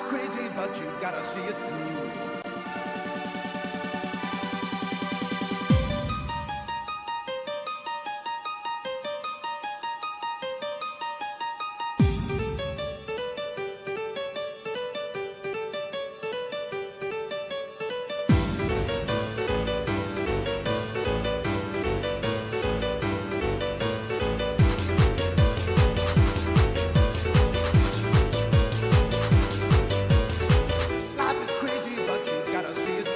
crazy, but you gotta see it through. Life is crazy, but you gotta see it through.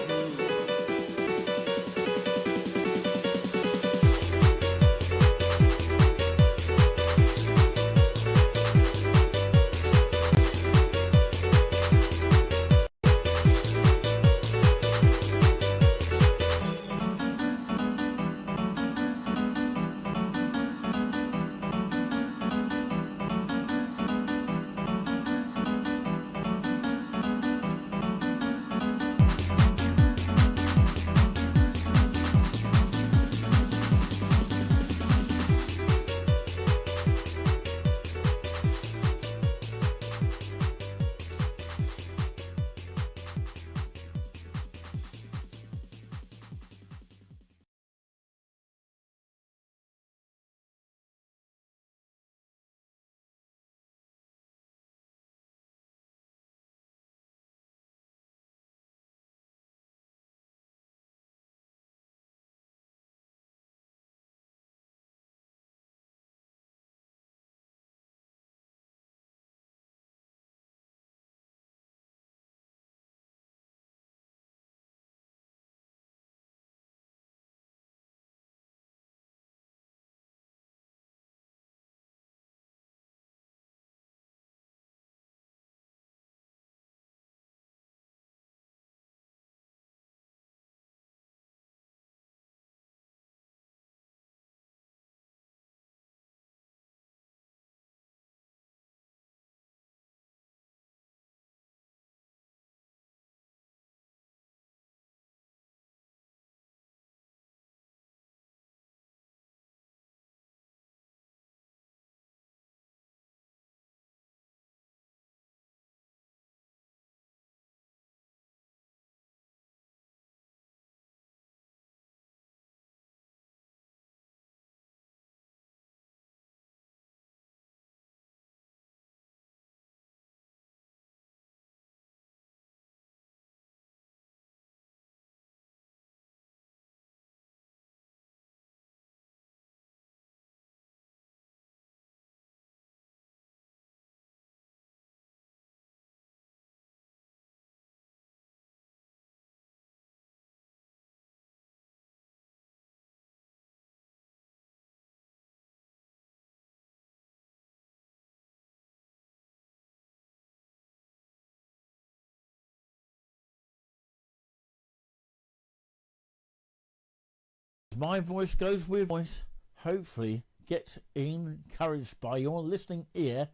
My voice goes with voice, hopefully gets encouraged by your listening ear,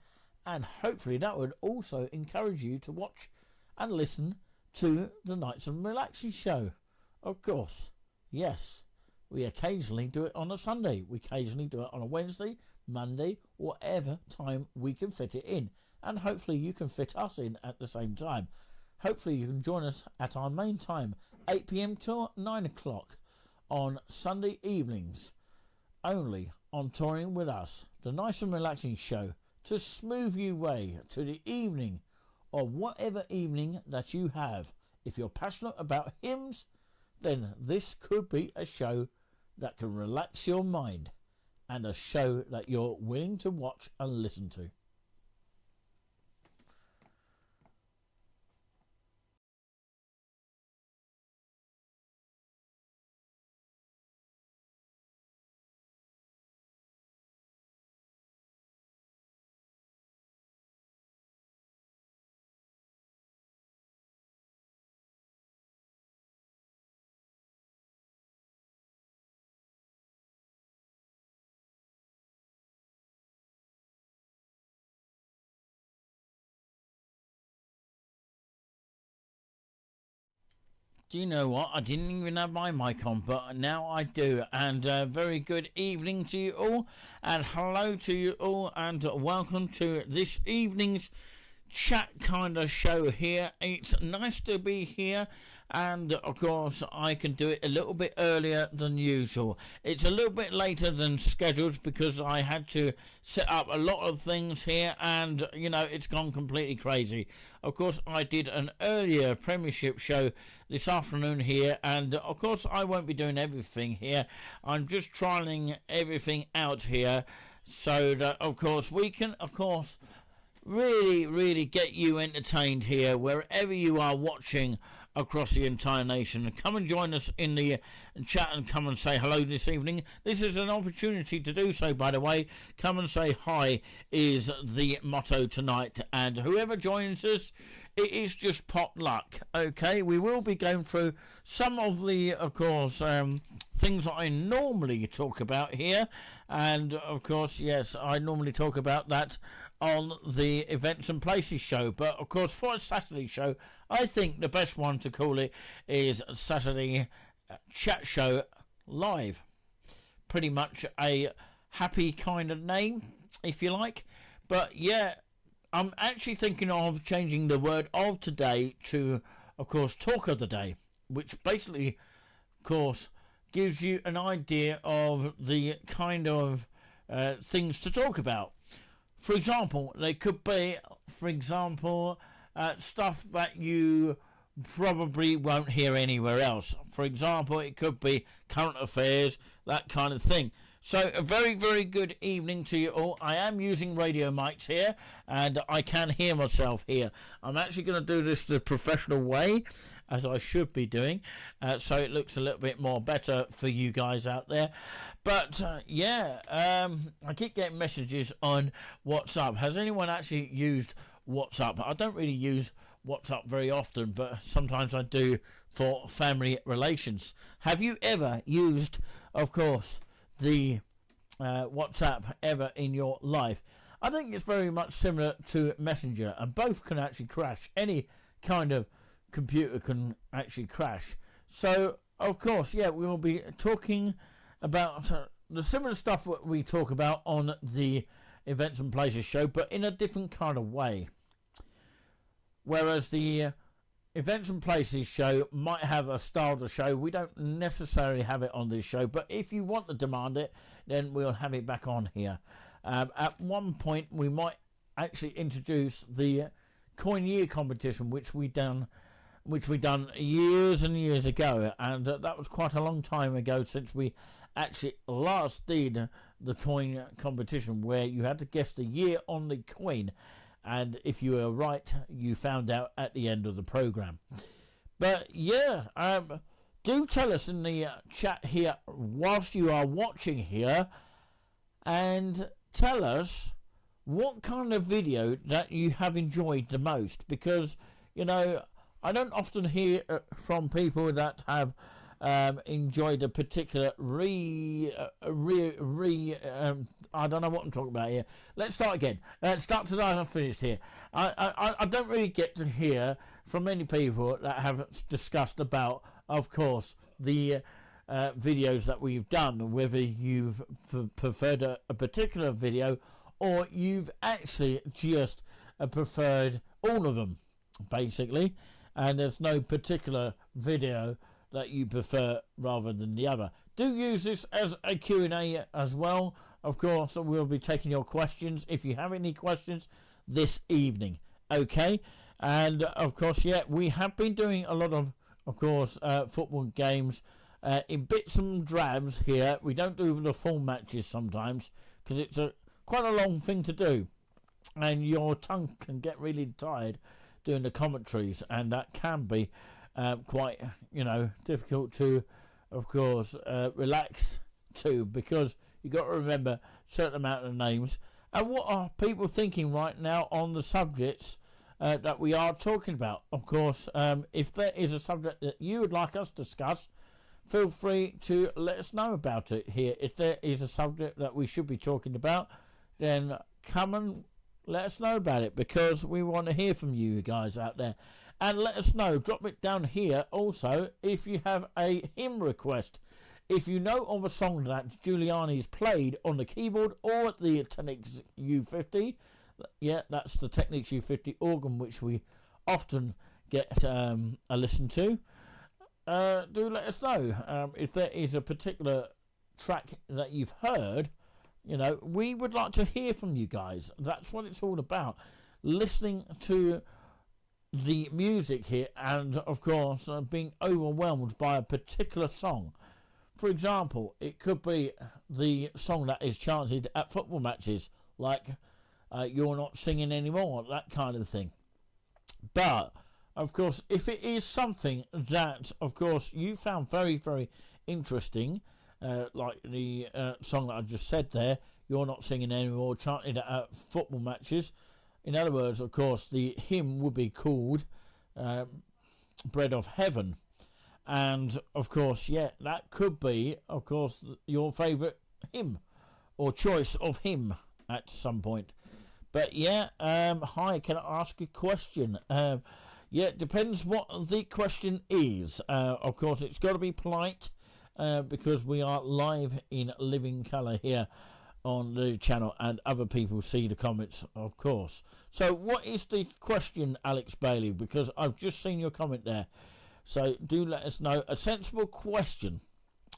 and hopefully that would also encourage you to watch and listen to the Nights of Relaxing show. Of course, yes, we occasionally do it on a Sunday, we occasionally do it on a Wednesday, Monday, whatever time we can fit it in, and hopefully you can fit us in at the same time. Hopefully you can join us at our main time, 8 p.m. till 9 o'clock on Sunday evenings, only on Touring With Us, the Nice and Relaxing show, to smooth you way to the evening, or whatever evening that you have. If you're passionate about hymns, then this could be a show that can relax your mind, and a show that you're willing to watch and listen to. Do you know what? I didn't even have my mic on, but now I do. And very good evening to you all, and hello to you all, and welcome to this evening's chat kind of show here. It's nice to be here, and of course I can do it a little bit earlier than usual. It's a little bit later than scheduled because I had to set up a lot of things here, and it's gone completely crazy. Of course I did an earlier Premiership show this afternoon here, and of course I won't be doing everything here. I'm just trialing everything out here so that of course we can really get you entertained here wherever you are watching across the entire nation. Come and join us in the chat and come and say hello this evening. This is an opportunity to do so, by the way. Come and say hi is the motto tonight, and whoever joins us, it is just pot luck. Okay, we will be going through some of the things that I normally talk about here, and of course yes, I normally talk about that on the Events and Places show, but of course for a Saturday show I think the best one to call it is Saturday Chat Show Live. Pretty much a happy kind of name, if you like. But yeah, I'm actually thinking of changing the word of today to, of course, Talk of the Day, which basically, of course, gives you an idea of the kind of things to talk about. For example, they could be, stuff that you probably won't hear anywhere else. For example, it could be current affairs, that kind of thing. So a very, very good evening to you all. I am using radio mics here, and I can hear myself here. I'm actually going to do this the professional way, as I should be doing, so it looks a little bit more better for you guys out there. But I keep getting messages on WhatsApp. Has anyone actually used WhatsApp? I don't really use WhatsApp very often, but sometimes I do for family relations. Have you ever used, of course, the WhatsApp ever in your life? I think it's very much similar to Messenger, and both can actually crash. Any kind of computer can actually crash. So, of course, yeah, we will be talking about the similar stuff that we talk about on the Events and Places show, but in a different kind of way. Whereas the Events and Places show might have a style to show, we don't necessarily have it on this show, but if you want to demand it, then we'll have it back on here. At one point we might actually introduce the Coin Year competition, which we done years and years ago, and that was quite a long time ago since we actually last did the coin competition, where you had to guess the year on the coin, and if you were right, you found out at the end of the program. But yeah, do tell us in the chat here whilst you are watching here, and tell us what kind of video that you have enjoyed the most, because I don't often hear from people that have enjoyed a particular I don't know what I'm talking about here. Let's start again. Start to I've finished here. I don't really get to hear from many people that have discussed about, of course, the videos that we've done, whether you've preferred a particular video or you've actually just preferred all of them, basically, and there's no particular video that you prefer rather than the other. Do use this as a Q&A as well. Of course, we'll be taking your questions if you have any questions this evening. Okay, and of course, yeah, we have been doing a lot of course, football games in bits and drabs here. We don't do the full matches sometimes because it's quite a long thing to do, and your tongue can get really tired doing the commentaries, and that can be quite, difficult to, of course, relax to, because you got to remember a certain amount of names. And what are people thinking right now on the subjects that we are talking about? Of course, if there is a subject that you would like us to discuss, feel free to let us know about it here. If there is a subject that we should be talking about, then come and let us know about it, because we want to hear from you guys out there. And let us know, drop it down here also, if you have a hymn request. If you know of a song that Giuliani's played on the keyboard or the Tenix U50, Yeah, that's the Technics U50 organ, which we often get a listen to. Do let us know if there is a particular track that you've heard. You know, we would like to hear from you guys. That's what it's all about. Listening to the music here and, of course, being overwhelmed by a particular song. For example, it could be the song that is chanted at football matches, like You're Not Singing Anymore, that kind of thing. But, of course, if it is something that, of course, you found very, very interesting, like the song that I just said there, You're Not Singing Anymore, chanted at football matches. In other words, of course, the hymn would be called Bread of Heaven. And, of course, yeah, that could be, of course, your favourite hymn or choice of hymn at some point. But, yeah, hi, can I ask a question? Yeah, it depends what the question is. Of course, it's got to be polite because we are live in living colour here on the channel and other people see the comments, of course. So what is the question, Alex Bailey? Because I've just seen your comment there. So do let us know. A sensible question.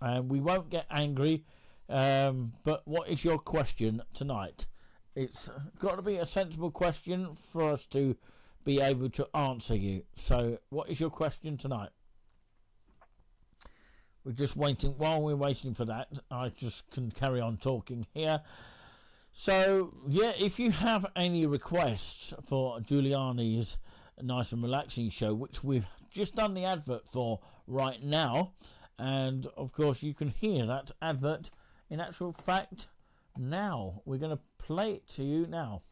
And we won't get angry. But what is your question tonight? It's got to be a sensible question for us to be able to answer you. So what is your question tonight? We're just waiting. While we're waiting for that, I just can carry on talking here. So, yeah, if you have any requests for Giuliani's Nice and Relaxing show, which we've just done the advert for right now, and, of course, you can hear that advert in actual fact now. We're going to play it to you now.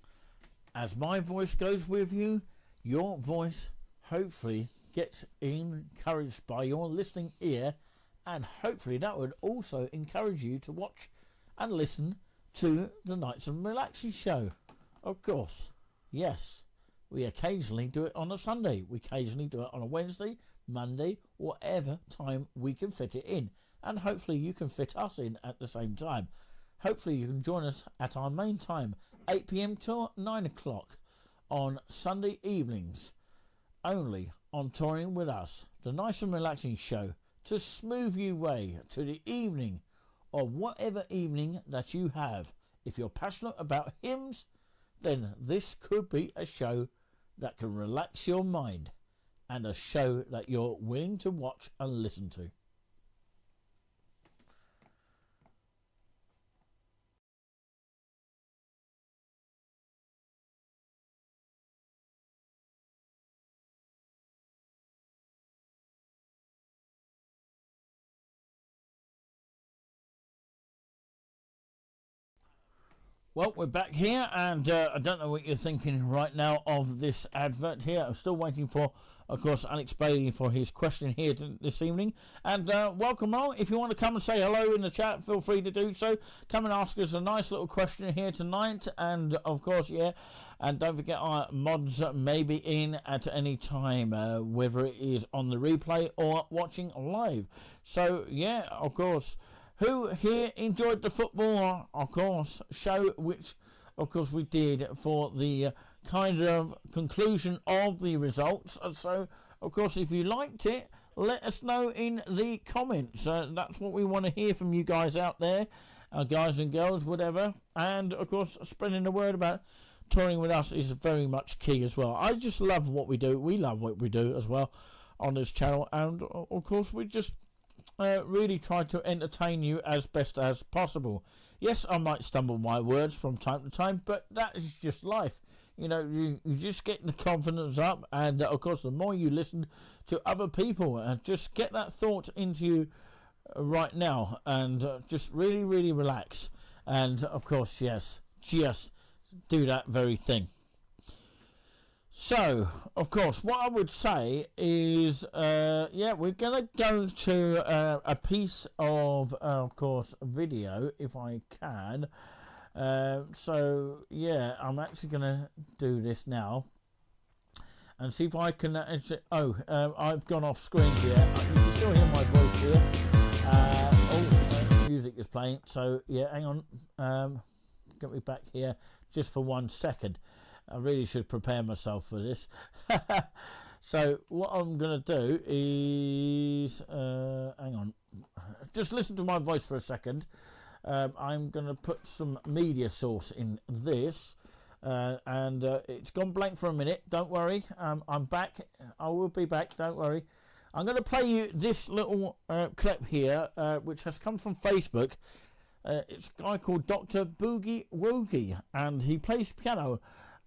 As my voice goes with you, your voice hopefully gets encouraged by your listening ear, and hopefully that would also encourage you to watch and listen to the Nights and Relaxing show. Of course, yes, we occasionally do it on a Sunday. We occasionally do it on a Wednesday, Monday, whatever time we can fit it in. And hopefully you can fit us in at the same time. Hopefully you can join us at our main time, 8 p.m. till 9 o'clock on Sunday evenings, only on Touring With Us, the Nice and Relaxing show, to smooth you way to the evening or whatever evening that you have. If you're passionate about hymns, then this could be a show that can relax your mind and a show that you're willing to watch and listen to. Well, we're back here, and I don't know what you're thinking right now of this advert here. I'm still waiting for, of course, Alex Bailey for his question here this evening. And welcome along. If you want to come and say hello in the chat, feel free to do so. Come and ask us a nice little question here tonight. And, of course, yeah, and don't forget our mods may be in at any time, whether it is on the replay or watching live. So, yeah, of course, who here enjoyed the football, of course, show, which, of course, we did for the kind of conclusion of the results. So, of course, if you liked it, let us know in the comments. That's what we want to hear from you guys out there, guys and girls, whatever. And, of course, spreading the word about Touring With Us is very much key as well. I just love what we do. We love what we do as well on this channel. And, of course, we just really try to entertain you as best as possible. Yes, I might stumble my words from time to time, but that is just life. You know, you just get the confidence up, and of course, the more you listen to other people, and just get that thought into you right now, and just really, really relax. And of course, yes, just do that very thing. So, of course, what I would say is, yeah, we're going to go to a piece of course, video, if I can. So, yeah, I'm actually going to do this now and see if I can... I've gone off screen here. You can still hear my voice here. Music is playing. So, yeah, hang on. Get me back here just for 1 second. I really should prepare myself for this. So what I'm going to do is, hang on, just listen to my voice for a second. I'm going to put some media source in this, and it's gone blank for a minute. Don't worry, I'm back. I will be back, don't worry. I'm going to play you this little clip here, which has come from Facebook. It's a guy called Dr. Boogie Woogie, and he plays piano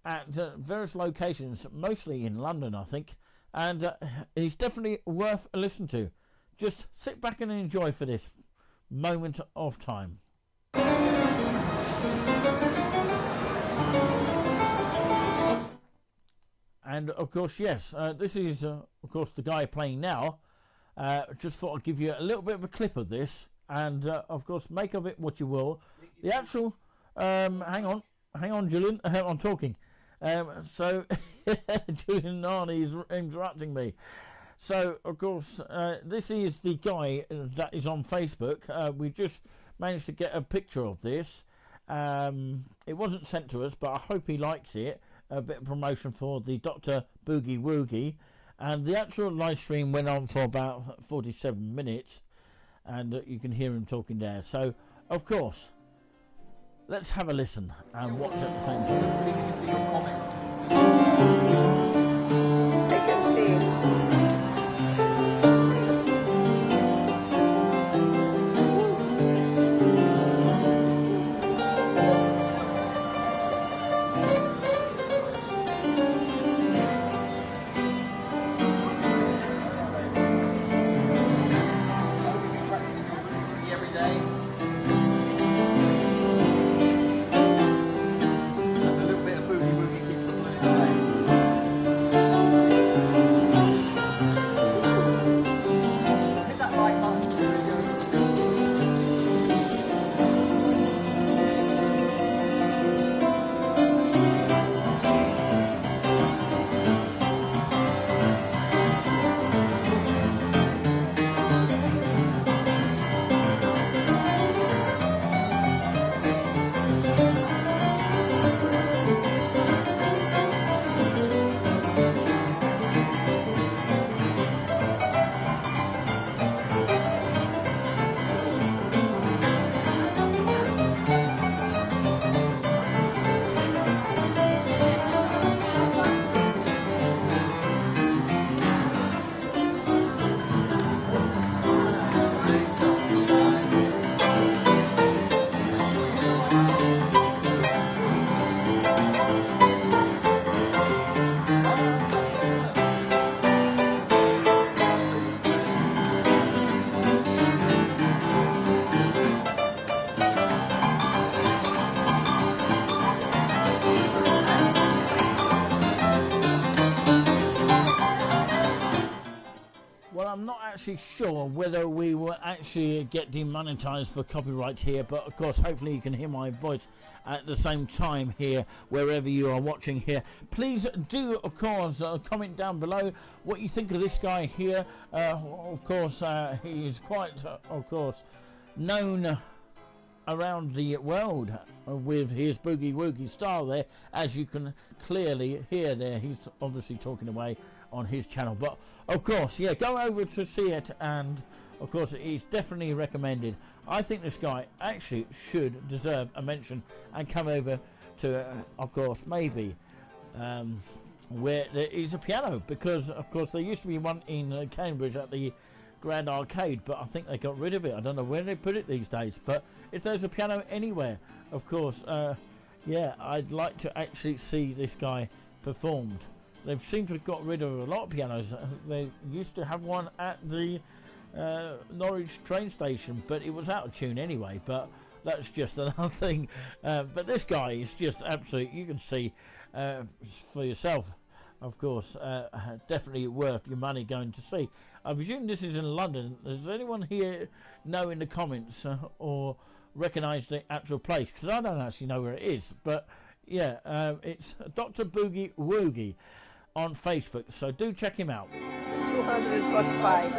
at various locations, mostly in London, I think. And he's definitely worth a listen to. Just sit back and enjoy for this moment of time. And of course, yes, this is of course the guy playing now. Just thought I'd give you a little bit of a clip of this, and of course make of it what you will. The actual hang on Julian, I'm talking. So Julian Narni is interrupting me. So of course this is the guy that is on Facebook. We just managed to get a picture of this. It wasn't sent to us, but I hope he likes it. A bit of promotion for the Dr. Boogie Woogie, and the actual live stream went on for about 47 minutes, and you can hear him talking there. So of course, let's have a listen and watch at the same time. Hopefully we can see your comments. I can see. Actually sure whether we will actually get demonetized for copyright here, but of course hopefully you can hear my voice at the same time here wherever you are watching here. Please do of course comment down below what you think of this guy here. Of course he's quite of course known around the world with his boogie woogie style there, as you can clearly hear there. He's obviously talking away on his channel, but of course, yeah, go over to see it, and of course it's definitely recommended. I think this guy actually should deserve a mention and come over to of course maybe where there is a piano, because of course there used to be one in Cambridge at the Grand Arcade, but I think they got rid of it. I don't know where they put it these days, but if there's a piano anywhere, of course, yeah, I'd like to actually see this guy performed. They've seemed to have got rid of a lot of pianos. They used to have one at the Norwich train station, but it was out of tune anyway, but that's just another thing. But this guy is just absolute, you can see for yourself, of course, definitely worth your money going to see. I presume this is in London. Does anyone here know in the comments or recognise the actual place? Because I don't actually know where it is, but yeah, it's Dr. Boogie Woogie on Facebook, so do check him out. 245.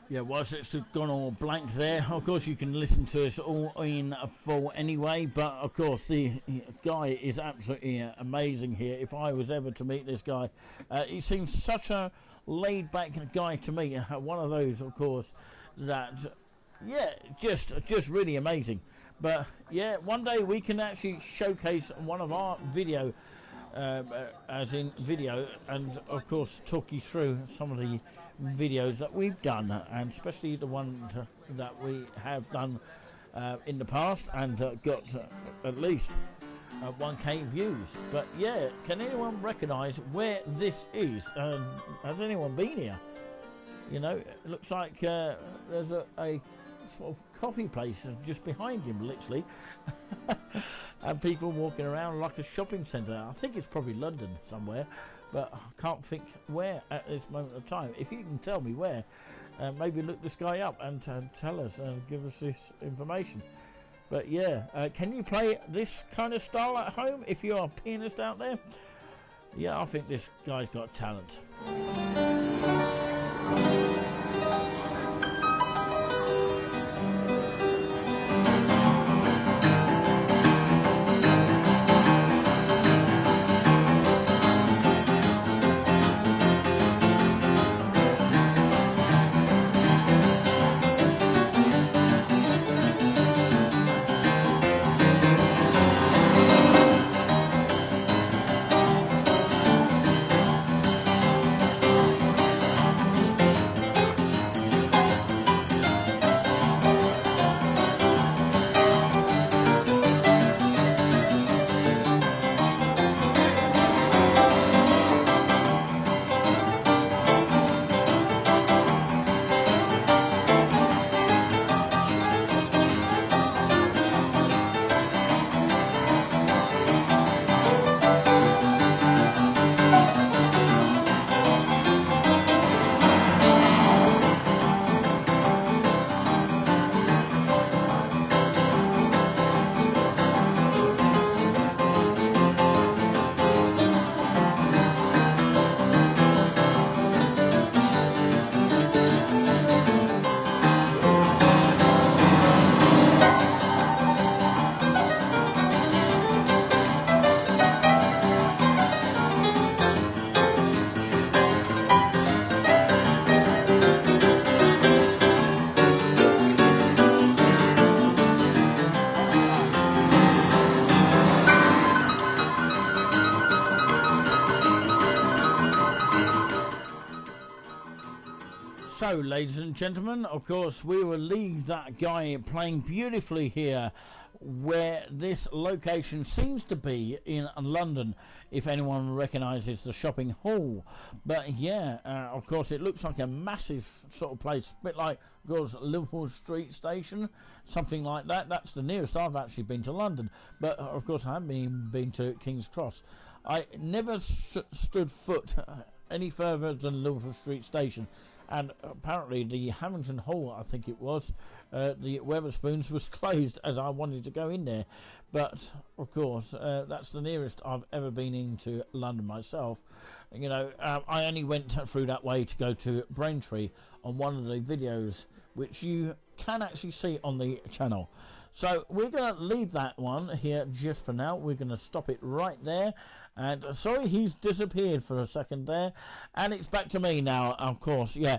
Yeah, whilst it's gone all blank there, of course you can listen to us all in full anyway, but of course the guy is absolutely amazing here. If I was ever to meet this guy, he seems such a laid-back guy to me, one of those, of course, that, yeah, just really amazing. But yeah, one day we can actually showcase one of our video, as in video, and of course talk you through some of the videos that we've done, and especially the one that we have done in the past and got at least 1k views. But yeah, can anyone recognize where this is? Has anyone been here? You know, it looks like there's a sort of coffee place just behind him, literally. And people walking around like a shopping centre. I think it's probably London somewhere, but I can't think where at this moment of time. If you can tell me where, maybe look this guy up and tell us and give us this information. But yeah, can you play this kind of style at home if you are a pianist out there? Yeah, I think this guy's got talent. So, ladies and gentlemen, of course, we will leave that guy playing beautifully here, where this location seems to be in London, if anyone recognises the shopping hall. But yeah, of course, it looks like a massive sort of place, a bit like, of course, Liverpool Street Station, something like that. That's the nearest I've actually been to London. But, of course, I haven't been to King's Cross. I never stood foot any further than Liverpool Street Station. And apparently the Hamilton Hall, I think it was, the Weatherspoons was closed as I wanted to go in there. But, of course, that's the nearest I've ever been into London myself. You know, I only went through that way to go to Braintree on one of the videos, which you can actually see on the channel. So we're going to leave that one here just for now. We're going to stop it right there. And sorry, he's disappeared for a second there. And it's back to me now, of course. Yeah.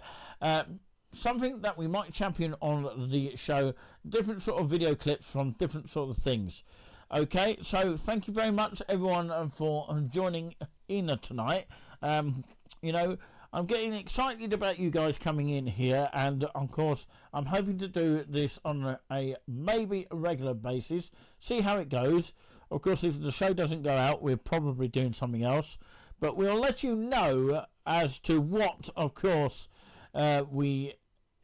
Something that we might champion on the show. Different sort of video clips from different sort of things. Okay, so thank you very much, everyone, for joining in tonight. You know, I'm getting excited about you guys coming in here, and of course I'm hoping to do this on a maybe regular basis, see how it goes. Of course, if the show doesn't go out, we're probably doing something else, but we'll let you know as to what, of course, we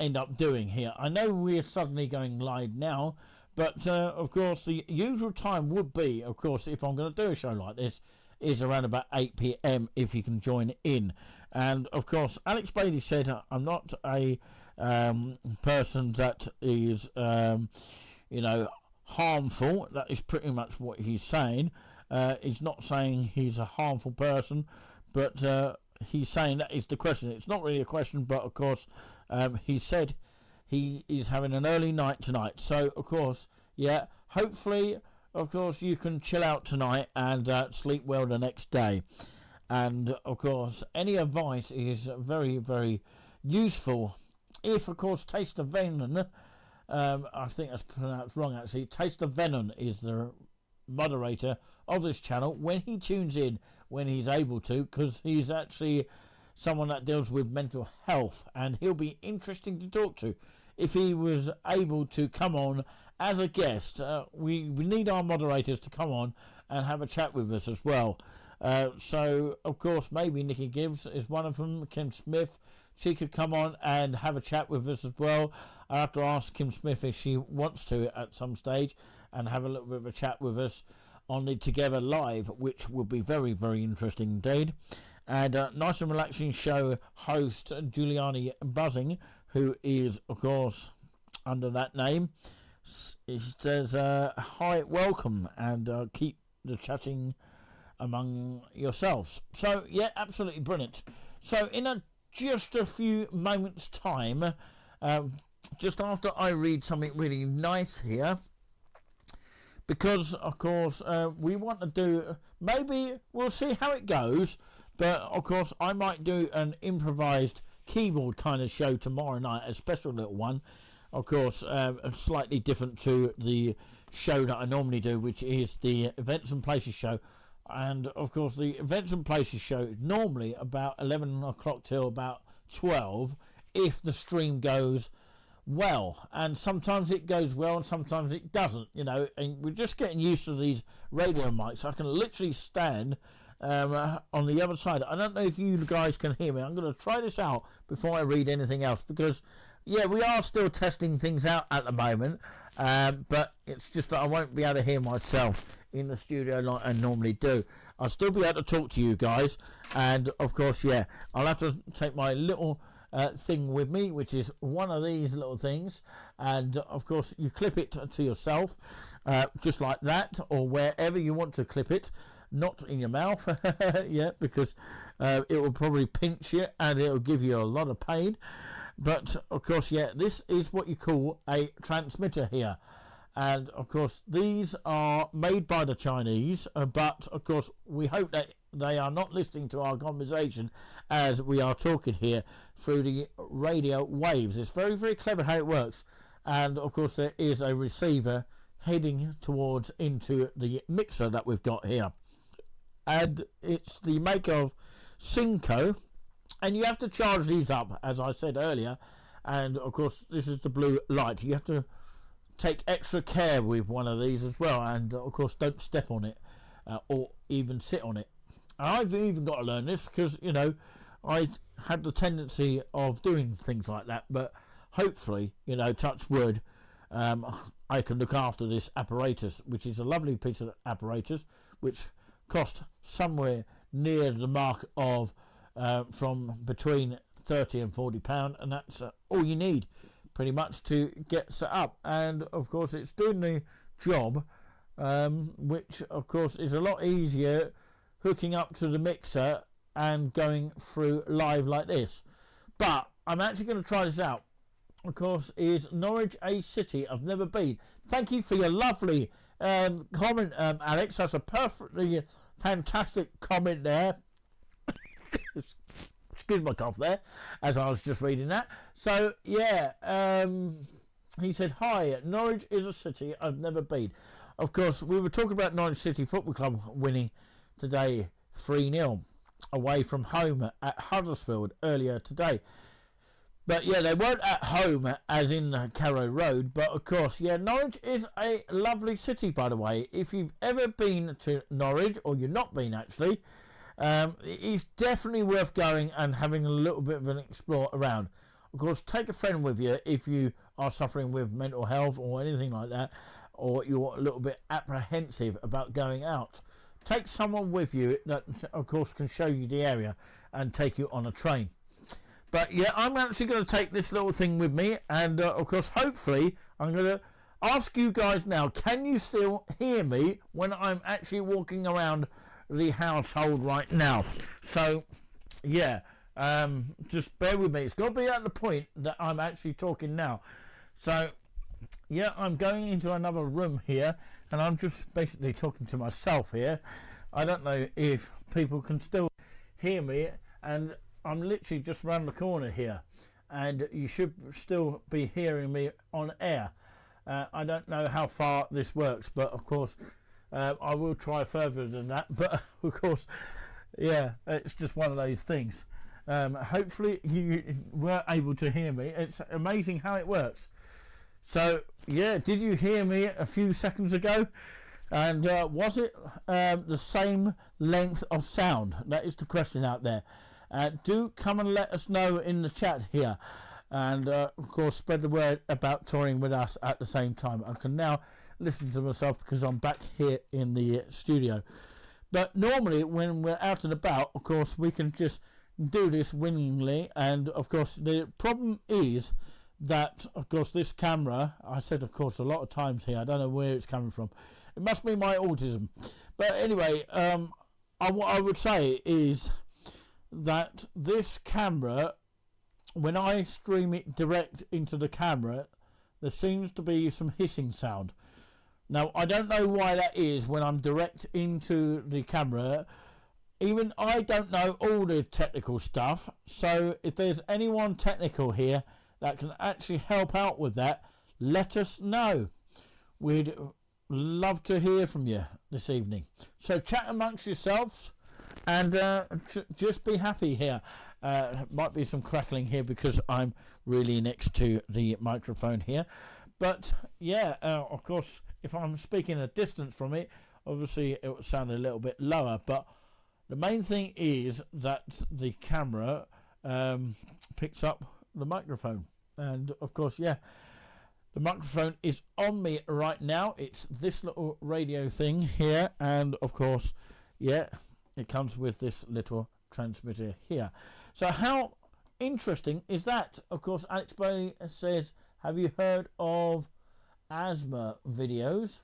end up doing here. I know we're suddenly going live now, But of course, the usual time would be, of course, if I'm going to do a show like this, is around about 8 p.m. if you can join in. And of course, Alex Bailey said, I'm not a person that is, harmful. That is pretty much what he's saying. He's not saying he's a harmful person, but he's saying that is the question. It's not really a question, but of course, he said he is having an early night tonight. So, of course, yeah, hopefully, of course, you can chill out tonight and sleep well the next day. And, of course, any advice is very, very useful. If, of course, Taste of Venom, I think that's pronounced wrong, actually. Taste of Venom is the moderator of this channel when he tunes in, when he's able to, because he's actually someone that deals with mental health, and he'll be interesting to talk to. If he was able to come on as a guest, we need our moderators to come on and have a chat with us as well. So, of course, maybe Nikki Gibbs is one of them. Kim Smith, she could come on and have a chat with us as well. I have to ask Kim Smith if she wants to at some stage and have a little bit of a chat with us on the Together Live, which will be very, very interesting indeed. And Nice and Relaxing Show host Giuliani Buzzing, who is, of course, under that name, he says, hi, welcome, and keep the chatting among yourselves. So, yeah, absolutely brilliant. So, in just a few moments' time, just after I read something really nice here, because, of course, we want to do, maybe we'll see how it goes, but, of course, I might do an improvised keyboard kind of show tomorrow night, a special little one, of course, slightly different to the show that I normally do, which is the Events and Places show. And, of course, the Events and Places show is normally about 11 o'clock till about 12, if the stream goes well. And sometimes it goes well and sometimes it doesn't, and we're just getting used to these radio mics. I can literally stand on the other side. I don't know if you guys can hear me. I'm going to try this out before I read anything else, because yeah, we are still testing things out at the moment, but it's just that I won't be able to hear myself in the studio like I normally do. I'll still be able to talk to you guys, and of course, yeah, I'll have to take my little thing with me, which is one of these little things, and of course you clip it to yourself, just like that, or wherever you want to clip it, not in your mouth, yeah, because it will probably pinch you and it will give you a lot of pain. But of course, yeah, this is what you call a transmitter here, and of course these are made by the Chinese, but of course we hope that they are not listening to our conversation as we are talking here through the radio waves. It's very, very clever how it works, and of course there is a receiver heading towards into the mixer that we've got here, and it's the make of Synco, and you have to charge these up, as I said earlier, and of course this is the blue light. You have to take extra care with one of these as well, and of course don't step on it or even sit on it. I've even got to learn this because I had the tendency of doing things like that, but hopefully, touch wood, I can look after this apparatus, which is a lovely piece of apparatus, which cost somewhere near the mark of from between £30 and £40, and that's all you need pretty much to get set up. And of course it's doing the job, which of course is a lot easier hooking up to the mixer and going through live like this. But I'm actually going to try this out. Of course, is Norwich a city I've never been? Thank you for your lovely comment, Alex. That's a perfectly fantastic comment there. Excuse my cough there, as I was just reading that. So, yeah, he said, hi, Norwich is a city I've never been. Of course, we were talking about Norwich City Football Club winning today 3-0 away from home at Huddersfield earlier today. But, yeah, they weren't at home, as in Carrow Road. But, of course, yeah, Norwich is a lovely city, by the way. If you've ever been to Norwich, or you've not been, actually, it's definitely worth going and having a little bit of an explore around. Of course, take a friend with you if you are suffering with mental health or anything like that. or you're a little bit apprehensive about going out, take someone with you that, of course, can show you the area and take you on a train. But yeah, I'm actually going to take this little thing with me, and of course, hopefully, I'm going to ask you guys now, can you still hear me when I'm actually walking around the household right now? So yeah, just bear with me. It's got to be at the point that I'm actually talking now. So yeah, I'm going into another room here, and I'm just basically talking to myself here. I don't know if people can still hear me, and I'm literally just around the corner here, and you should still be hearing me on air. I don't know how far this works, but of course I will try further than that. But of course, yeah, it's just one of those things. Hopefully you were able to hear me. It's amazing how it works. So yeah, did you hear me a few seconds ago? And was it the same length of sound? That is the question out there. Do come and let us know in the chat here. And of course, spread the word about touring with us at the same time. I can now listen to myself because I'm back here in the studio. But normally when we're out and about, of course, we can just do this willingly. And of course, the problem is that, of course, this camera, I said, of course, a lot of times here, I don't know where it's coming from. It must be my autism. But anyway, what I would say is that this camera, when I stream it direct into the camera, there seems to be some hissing sound. Now, I don't know why that is when I'm direct into the camera. Even I don't know all the technical stuff. So if there's anyone technical here that can actually help out with that, let us know. We'd love to hear from you this evening. So chat amongst yourselves and just be happy here. Might be some crackling here because I'm really next to the microphone here. But yeah, of course, if I'm speaking a distance from it, obviously it will sound a little bit lower. But the main thing is that the camera picks up the microphone. And of course, yeah, the microphone is on me right now. It's this little radio thing here. And of course, yeah, it comes with this little transmitter here. So how interesting is that? Of course, Alex Bailey says, have you heard of asthma videos?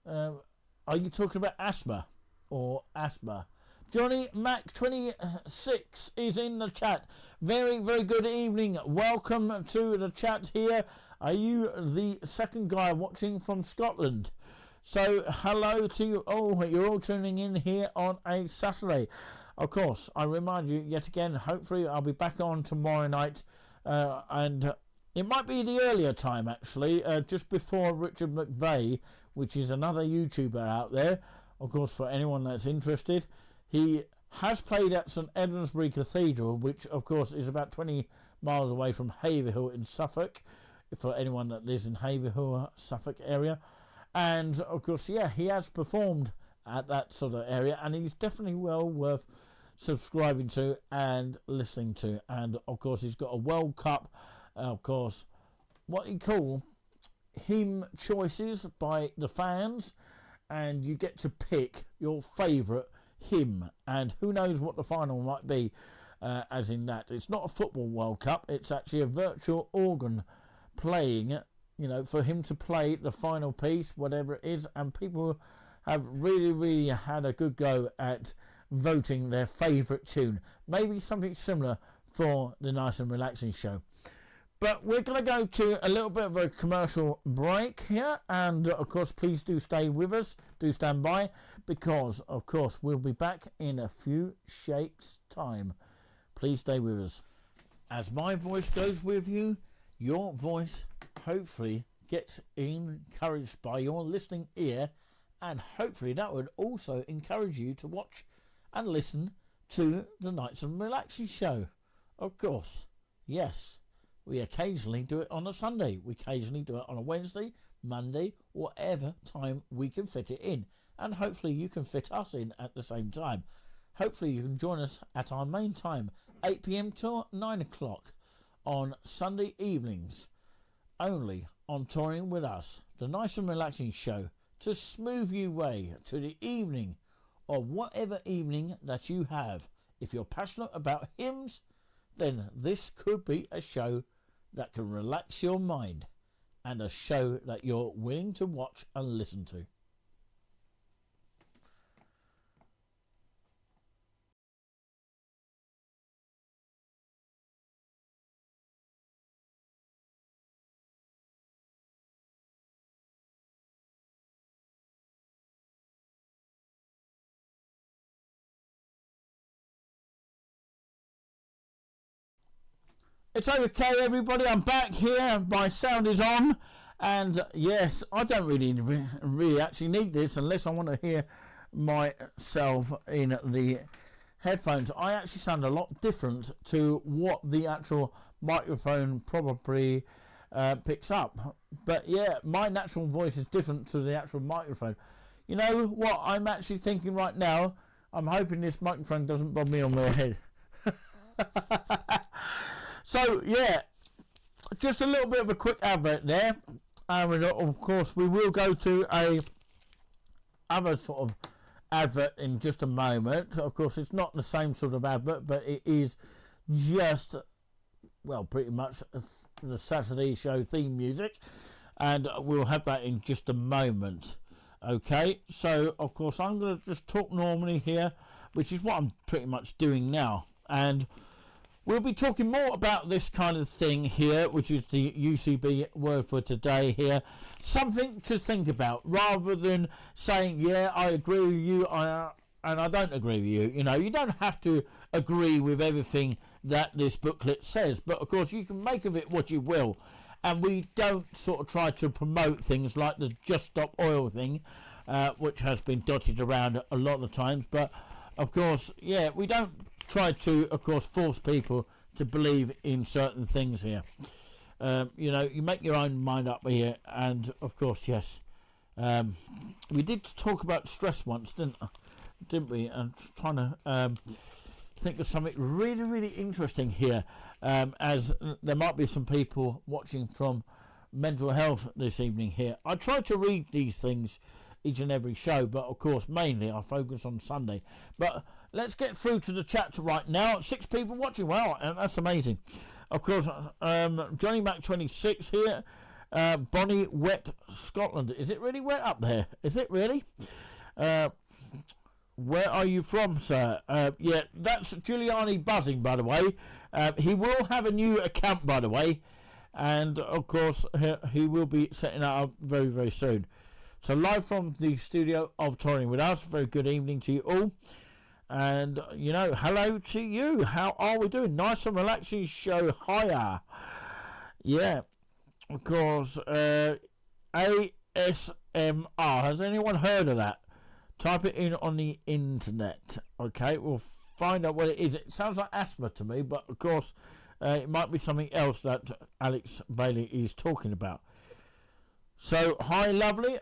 Are you talking about asthma or asthma? Johnny Mac 26 is in the chat. Very, very good evening. Welcome to the chat here. Are you the second guy watching from Scotland? So hello to you all. You're all tuning in here on a Saturday. Of course, I remind you yet again, hopefully I'll be back on tomorrow night. And it might be the earlier time actually, just before Richard McVeigh, which is another YouTuber out there. Of course, for anyone that's interested. He has played at St Edmundsbury Cathedral, which of course is about 20 miles away from Haverhill in Suffolk, for anyone that lives in Haverhill, Suffolk area. And of course, yeah, he has performed at that sort of area, and he's definitely well worth subscribing to and listening to. And of course, he's got a World Cup, of course, what you call hymn choices by the fans, and you get to pick your favourite hymn, and who knows what the final might be, as in that it's not a football World Cup, it's actually a virtual organ playing, you know, for him to play the final piece, whatever it is. And people have really had a good go at voting their favourite tune. Maybe something similar for the Nice and Relaxing show. But we're going to go to a little bit of a commercial break here, and of course please do stay with us, do stand by, because of course we'll be back in a few shakes time. Please stay with us. As my voice goes with you, your voice hopefully gets encouraged by your listening ear, and hopefully that would also encourage you to watch and listen to the Nights and Relaxing show. Of course, yes. We occasionally do it on a Sunday. We occasionally do it on a Wednesday, Monday, whatever time we can fit it in. And hopefully you can fit us in at the same time. Hopefully you can join us at our main time, 8 p.m. till 9 o'clock on Sunday evenings, only on Touring With Us, the nice and relaxing show to smooth you way to the evening or whatever evening that you have. If you're passionate about hymns, then this could be a show that can relax your mind and a show that you're willing to watch and listen to. It's okay, everybody. I'm back here. My sound is on, and yes, I don't really actually need this unless I want to hear myself in the headphones. I actually sound a lot different to what the actual microphone probably picks up. But yeah, my natural voice is different to the actual microphone. You know what I'm actually thinking right now? I'm hoping this microphone doesn't bob me on my head. So yeah, just a little bit of a quick advert there, and of course we will go to a other sort of advert in just a moment. Of course, it's not the same sort of advert, but it is just, well, pretty much the Saturday show theme music, and we'll have that in just a moment. Okay, so of course I'm going to just talk normally here, which is what I'm pretty much doing now, and we'll be talking more about this kind of thing here, which is the UCB word for today here. Something to think about, rather than saying, yeah, I agree with you, and I don't agree with you. You know, you don't have to agree with everything that this booklet says, but of course you can make of it what you will. And we don't sort of try to promote things like the Just Stop Oil thing, which has been dotted around a lot of times. But of course, yeah, we don't try to, of course, force people to believe in certain things here. You know, you make your own mind up here, and of course, yes, we did talk about stress once, didn't we? I'm trying to think of something really interesting here, as there might be some people watching from mental health this evening here. I try to read these things each and every show, but of course mainly I focus on Sunday. But let's get through to the chat right now. 6 people watching. Wow, that's amazing. Of course, Johnny Mac 26 here. Bonnie Wet Scotland. Is it really wet up there? Is it really? Where are you from, sir? Yeah, that's Giuliani buzzing, by the way. He will have a new account, by the way, and of course he will be setting that up very soon. So live from the studio of Touring With Us. Very good evening to you all. And, you know, hello to you. How are we doing? Nice and relaxing show. Hiya. Yeah. Of course, ASMR. Has anyone heard of that? Type it in on the internet. Okay, we'll find out what it is. It sounds like asthma to me, but of course, it might be something else that Alex Bailey is talking about. So, hi, lovely.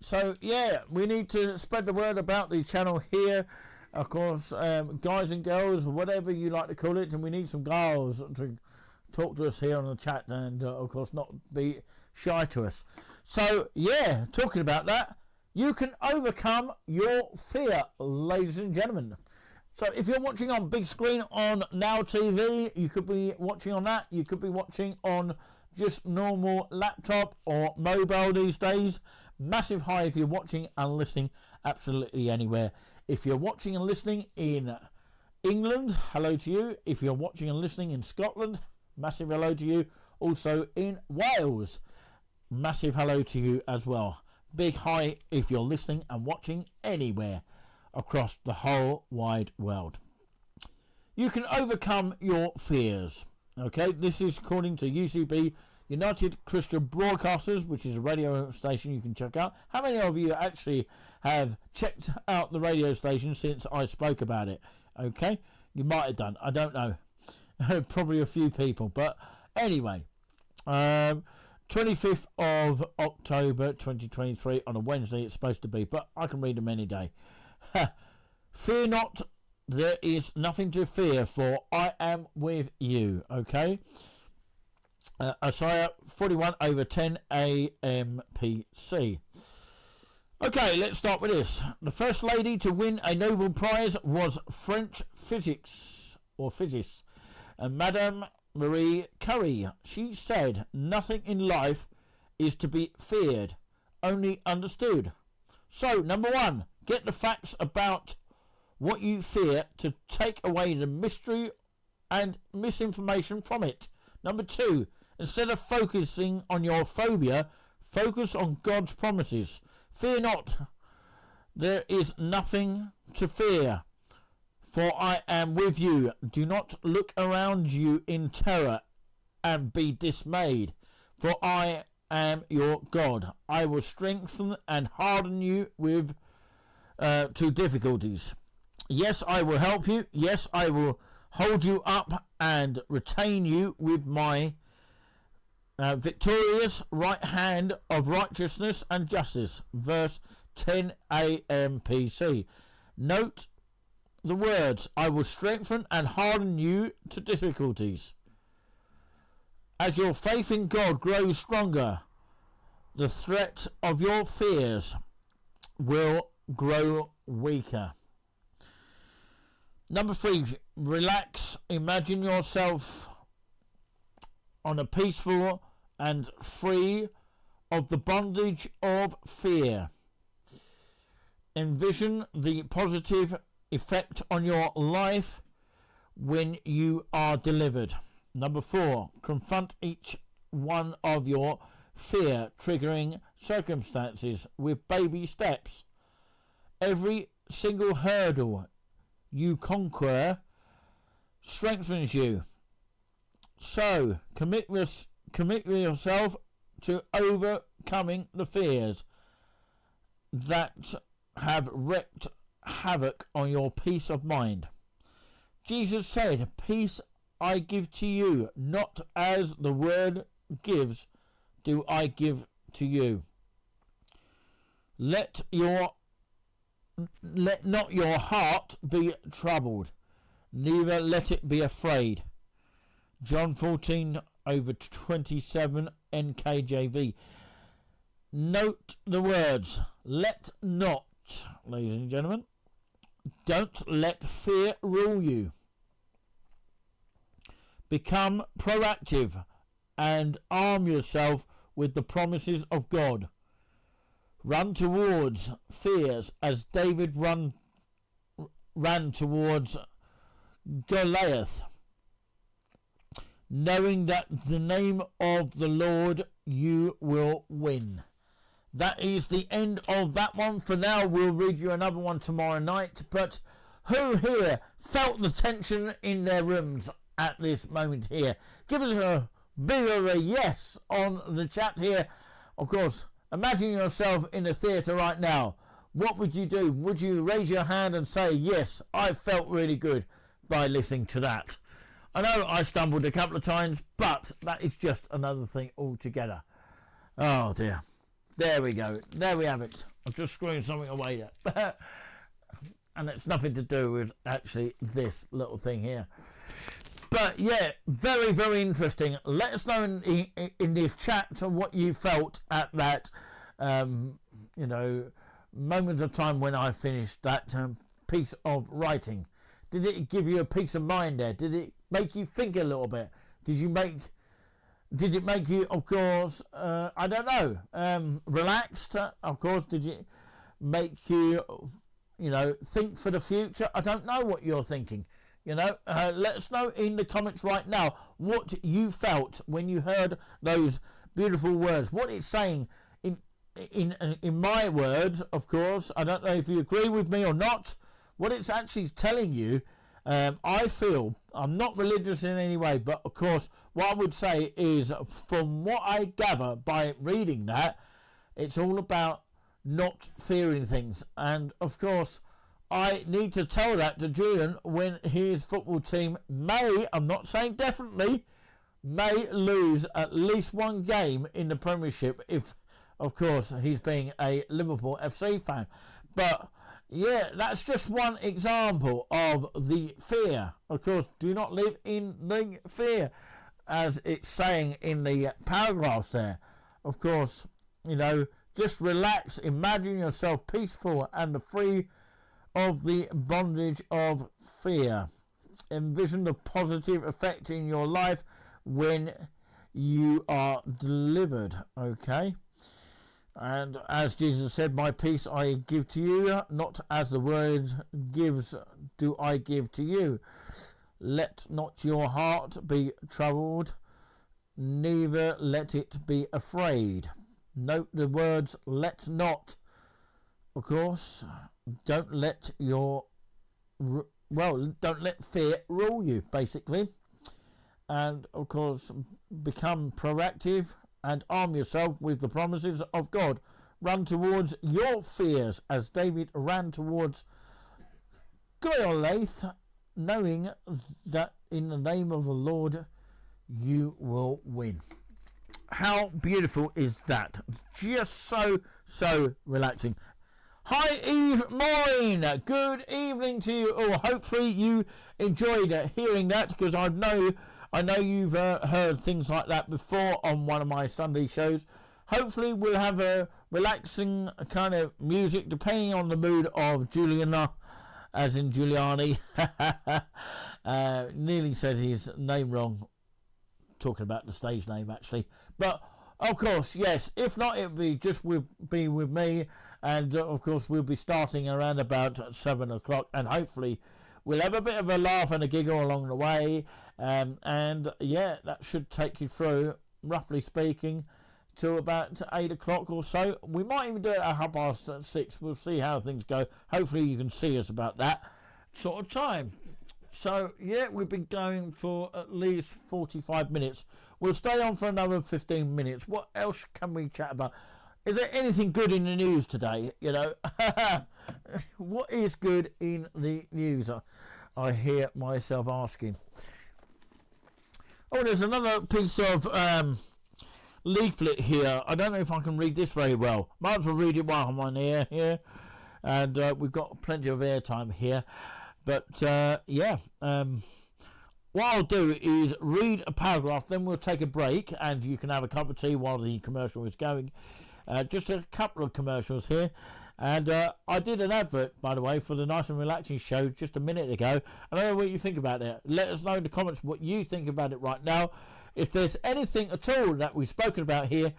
So, yeah, we need to spread the word about the channel here. Of course, guys and girls, whatever you like to call it, and we need some girls to talk to us here on the chat and, of course, not be shy to us. So, yeah, talking about that, you can overcome your fear, ladies and gentlemen. So, if you're watching on big screen on Now TV, you could be watching on that. You could be watching on just normal laptop or mobile these days. Massive hi if you're watching and listening absolutely anywhere. If you're watching and listening in England, hello to you. If you're watching and listening in Scotland, massive hello to you. Also in Wales, massive hello to you as well. Big hi if you're listening and watching anywhere across the whole wide world. You can overcome your fears. Okay, this is according to UCB, United Christian Broadcasters, which is a radio station you can check out. How many of you actually have checked out the radio station since I spoke about it? Okay, you might have done. I don't know. Probably a few people. But anyway, 25th of October 2023 on a Wednesday it's supposed to be, but I can read them any day. Fear not. There is nothing to fear, for I am with you. Okay. Isaiah 41 over 10 AMPC. Okay, let's start with this. The first lady to win a Nobel Prize was French physicist, and Madame Marie Curie. She said, "Nothing in life is to be feared, only understood." So, number one, get the facts about what you fear to take away the mystery and misinformation from it. Number two, instead of focusing on your phobia, focus on God's promises. Fear not, there is nothing to fear, for I am with you. Do not look around you in terror and be dismayed, for I am your God. I will strengthen and harden you with to difficulties. Yes, I will help you. Yes, I will hold you up and retain you with my victorious right hand of righteousness and justice. Verse 10 AMPC. Note the words, I will strengthen and harden you to difficulties. As your faith in God grows stronger, the threat of your fears will grow weaker. Number three, relax. Imagine yourself on a peaceful and free of the bondage of fear. Envision the positive effect on your life when you are delivered. Number four, confront each one of your fear triggering circumstances with baby steps. Every single hurdle you conquer strengthens you. So commit yourself to overcoming the fears that have wreaked havoc on your peace of mind. Jesus said, "Peace I give to you, not as the world gives, do I give to you. Let not your heart be troubled, neither let it be afraid." John 14 over 27 NKJV. Note the words, let not, ladies and gentlemen. Don't let fear rule you. Become proactive and arm yourself with the promises of God. Run towards fears as David ran towards Goliath, knowing that the name of the Lord you will win. That is the end of that one. For now, we'll read you another one tomorrow night. But who here felt the tension in their rooms at this moment here? Give us a big of a yes on the chat here. Of course, imagine yourself in a theatre right now. What would you do? Would you raise your hand and say, yes, I felt really good by listening to that? I know I stumbled a couple of times, but that is just another thing altogether. Oh dear. There we go. There we have it. I've just screwed something away there. And it's nothing to do with actually this little thing here. But yeah, very, very interesting. Let us know in the chat what you felt at that, moment of time when I finished that piece of writing. Did it give you a peace of mind there? Did it make you think a little bit? Did it make you, of course, I don't know, relaxed? Of course, did it make you, think for the future? I don't know what you're thinking. Let us know in the comments right now what you felt when you heard those beautiful words. What it's saying in my words, of course. I don't know if you agree with me or not. What it's actually telling you, I feel, I'm not religious in any way, but of course what I would say is, from what I gather by reading that, it's all about not fearing things. And of course I need to tell that to Julian when his football team may, I'm not saying definitely, may lose at least one game in the Premiership if, of course, he's being a Liverpool FC fan. But yeah, that's just one example of the fear. Of course, do not live in the fear. as it's saying in the paragraphs there. Of course, just relax, imagine yourself peaceful and free of the bondage of fear. Envision the positive effect in your life when you are delivered. Okay. And as Jesus said, my peace I give to you, not as the world gives do I give to you. Let not your heart be troubled, neither let it be afraid. Note the words let not. Of course, don't let fear rule you, basically. And of course, become proactive and arm yourself with the promises of God. Run towards your fears as David ran towards Goliath, knowing that in the name of the Lord you will win. How beautiful is that? Just so relaxing. Hi Eve Maureen, good evening to you all. Hopefully you enjoyed hearing that, because I know you've heard things like that before on one of my Sunday shows. Hopefully we'll have a relaxing kind of music depending on the mood of Juliana, as in Giuliani. Nearly said his name wrong, talking about the stage name actually. But of course, yes, if not, it'll be with me, and of course we'll be starting around about 7 o'clock, and hopefully we'll have a bit of a laugh and a giggle along the way, and yeah, that should take you through, roughly speaking, to about 8 o'clock or so. We might even do it at 6:30. We'll see how things go. Hopefully you can see us about that sort of time. So yeah, we've been going for at least 45 minutes. We'll stay on for another 15 minutes. What else can we chat about? Is there anything good in the news today? What is good in the news? I hear myself asking. Oh, there's another piece of leaflet here. I don't know if I can read this very well. Might as well read it while I'm on air here. And we've got plenty of airtime here. But what I'll do is read a paragraph, then we'll take a break, and you can have a cup of tea while the commercial is going. Just a couple of commercials here. And I did an advert, by the way, for the Nice and Relaxing show just a minute ago. I don't know what you think about it. Let us know in the comments what you think about it right now. If there's anything at all that we've spoken about here,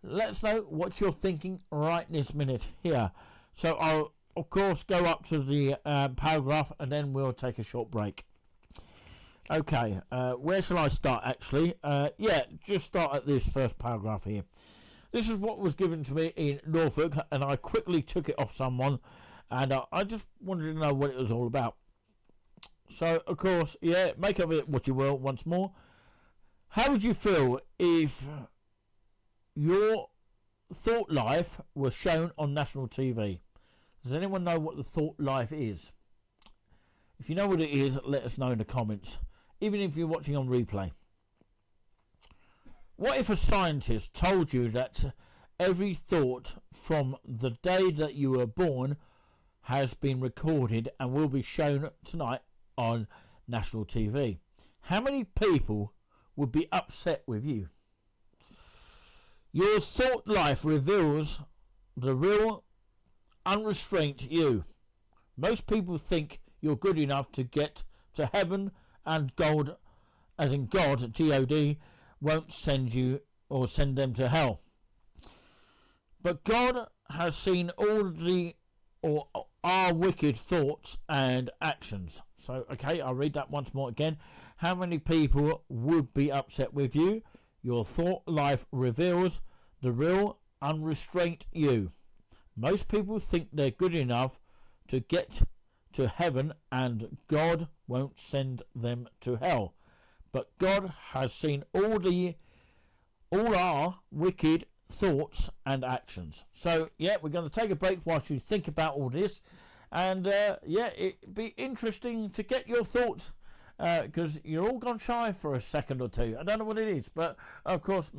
let us know what you're thinking right this minute here. So I'll, of course, go up to the paragraph, and then we'll take a short break. Okay, where shall I start, actually? Just start at this first paragraph here. This is what was given to me in Norfolk, and I quickly took it off someone, and I just wanted to know what it was all about. So, of course, make of it what you will once more. How would you feel if your thought life was shown on national TV? Does anyone know what the thought life is? If you know what it is, let us know in the comments, even if you're watching on replay. What if a scientist told you that every thought from the day that you were born has been recorded and will be shown tonight on national TV? How many people would be upset with you? Your thought life reveals the real unrestrained you. Most people think you're good enough to get to heaven, and God, as in God, G-O-D, won't send you or send them to hell. But God has seen our wicked thoughts and actions. So, okay, I'll read that once more again. How many people would be upset with you? Your thought life reveals the real unrestrained you. Most people think they're good enough to get to heaven, and God won't send them to hell. But God has seen all our wicked thoughts and actions. So, we're going to take a break whilst you think about all this. And, it'd be interesting to get your thoughts, because you're all gone shy for a second or two. I don't know what it is, but, of course,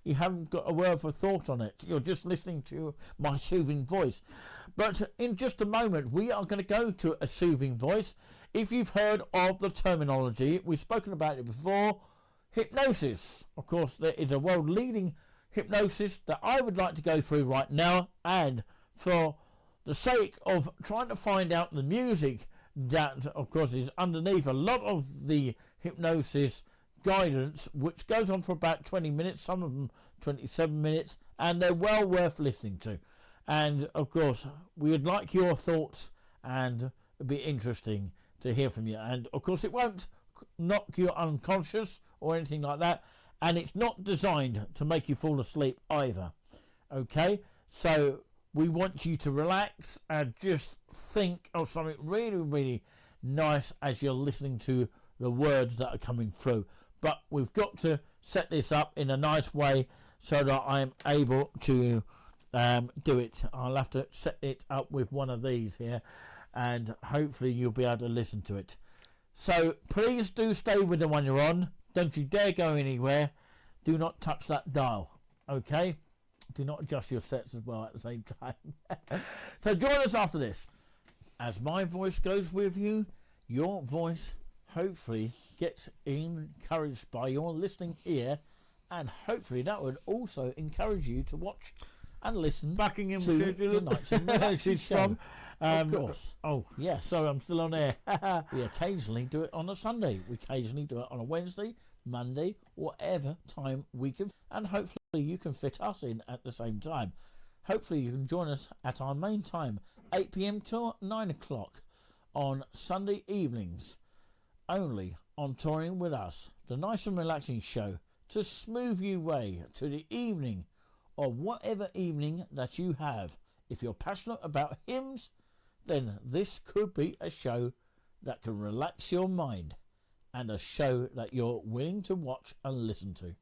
you haven't got a word for thought on it. You're just listening to my soothing voice. But in just a moment, we are going to go to a soothing voice. If you've heard of the terminology, we've spoken about it before, hypnosis. Of course, there is a world leading hypnosis that I would like to go through right now, and for the sake of trying to find out the music that of course is underneath a lot of the hypnosis guidance, which goes on for about 20 minutes, some of them 27 minutes, and they're well worth listening to. And of course we would like your thoughts, and it'd be interesting to hear from you. And of course it won't knock you unconscious or anything like that, and it's not designed to make you fall asleep either. Okay, so we want you to relax and just think of something really, really nice as you're listening to the words that are coming through. But we've got to set this up in a nice way so that I'm able to do it. I'll have to set it up with one of these here, and hopefully you'll be able to listen to it. So please do stay with the one you're on. Don't you dare go anywhere. Do not touch that dial. Okay? Do not adjust your sets as well at the same time. So join us after this. As my voice goes with you, your voice hopefully gets encouraged by your listening ear, and hopefully that would also encourage you to watch and listen Buckingham to Street the Nights and Relaxation show. from. Of course. Oh, Yes. so I'm still on air. We occasionally do it on a Sunday. We occasionally do it on a Wednesday, Monday, whatever time we can, and hopefully you can fit us in at the same time. Hopefully you can join us at our main time, 8 p.m. till 9 o'clock on Sunday evenings, only on Touring With Us, the Nice and Relaxing show, to smooth you way to the evening, or whatever evening that you have. If you're passionate about hymns, then this could be a show that can relax your mind, and a show that you're willing to watch and listen to.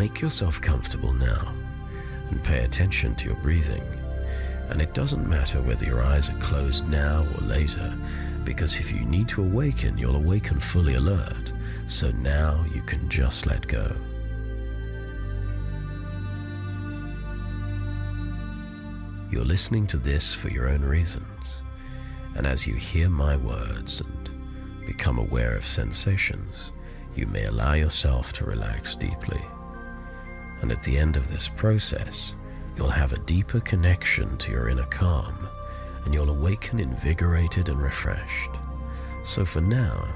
Make yourself comfortable now and pay attention to your breathing. And it doesn't matter whether your eyes are closed now or later, because if you need to awaken, you'll awaken fully alert. So now you can just let go. You're listening to this for your own reasons, and as you hear my words and become aware of sensations, you may allow yourself to relax deeply. And at the end of this process, you'll have a deeper connection to your inner calm, and you'll awaken invigorated and refreshed. So for now,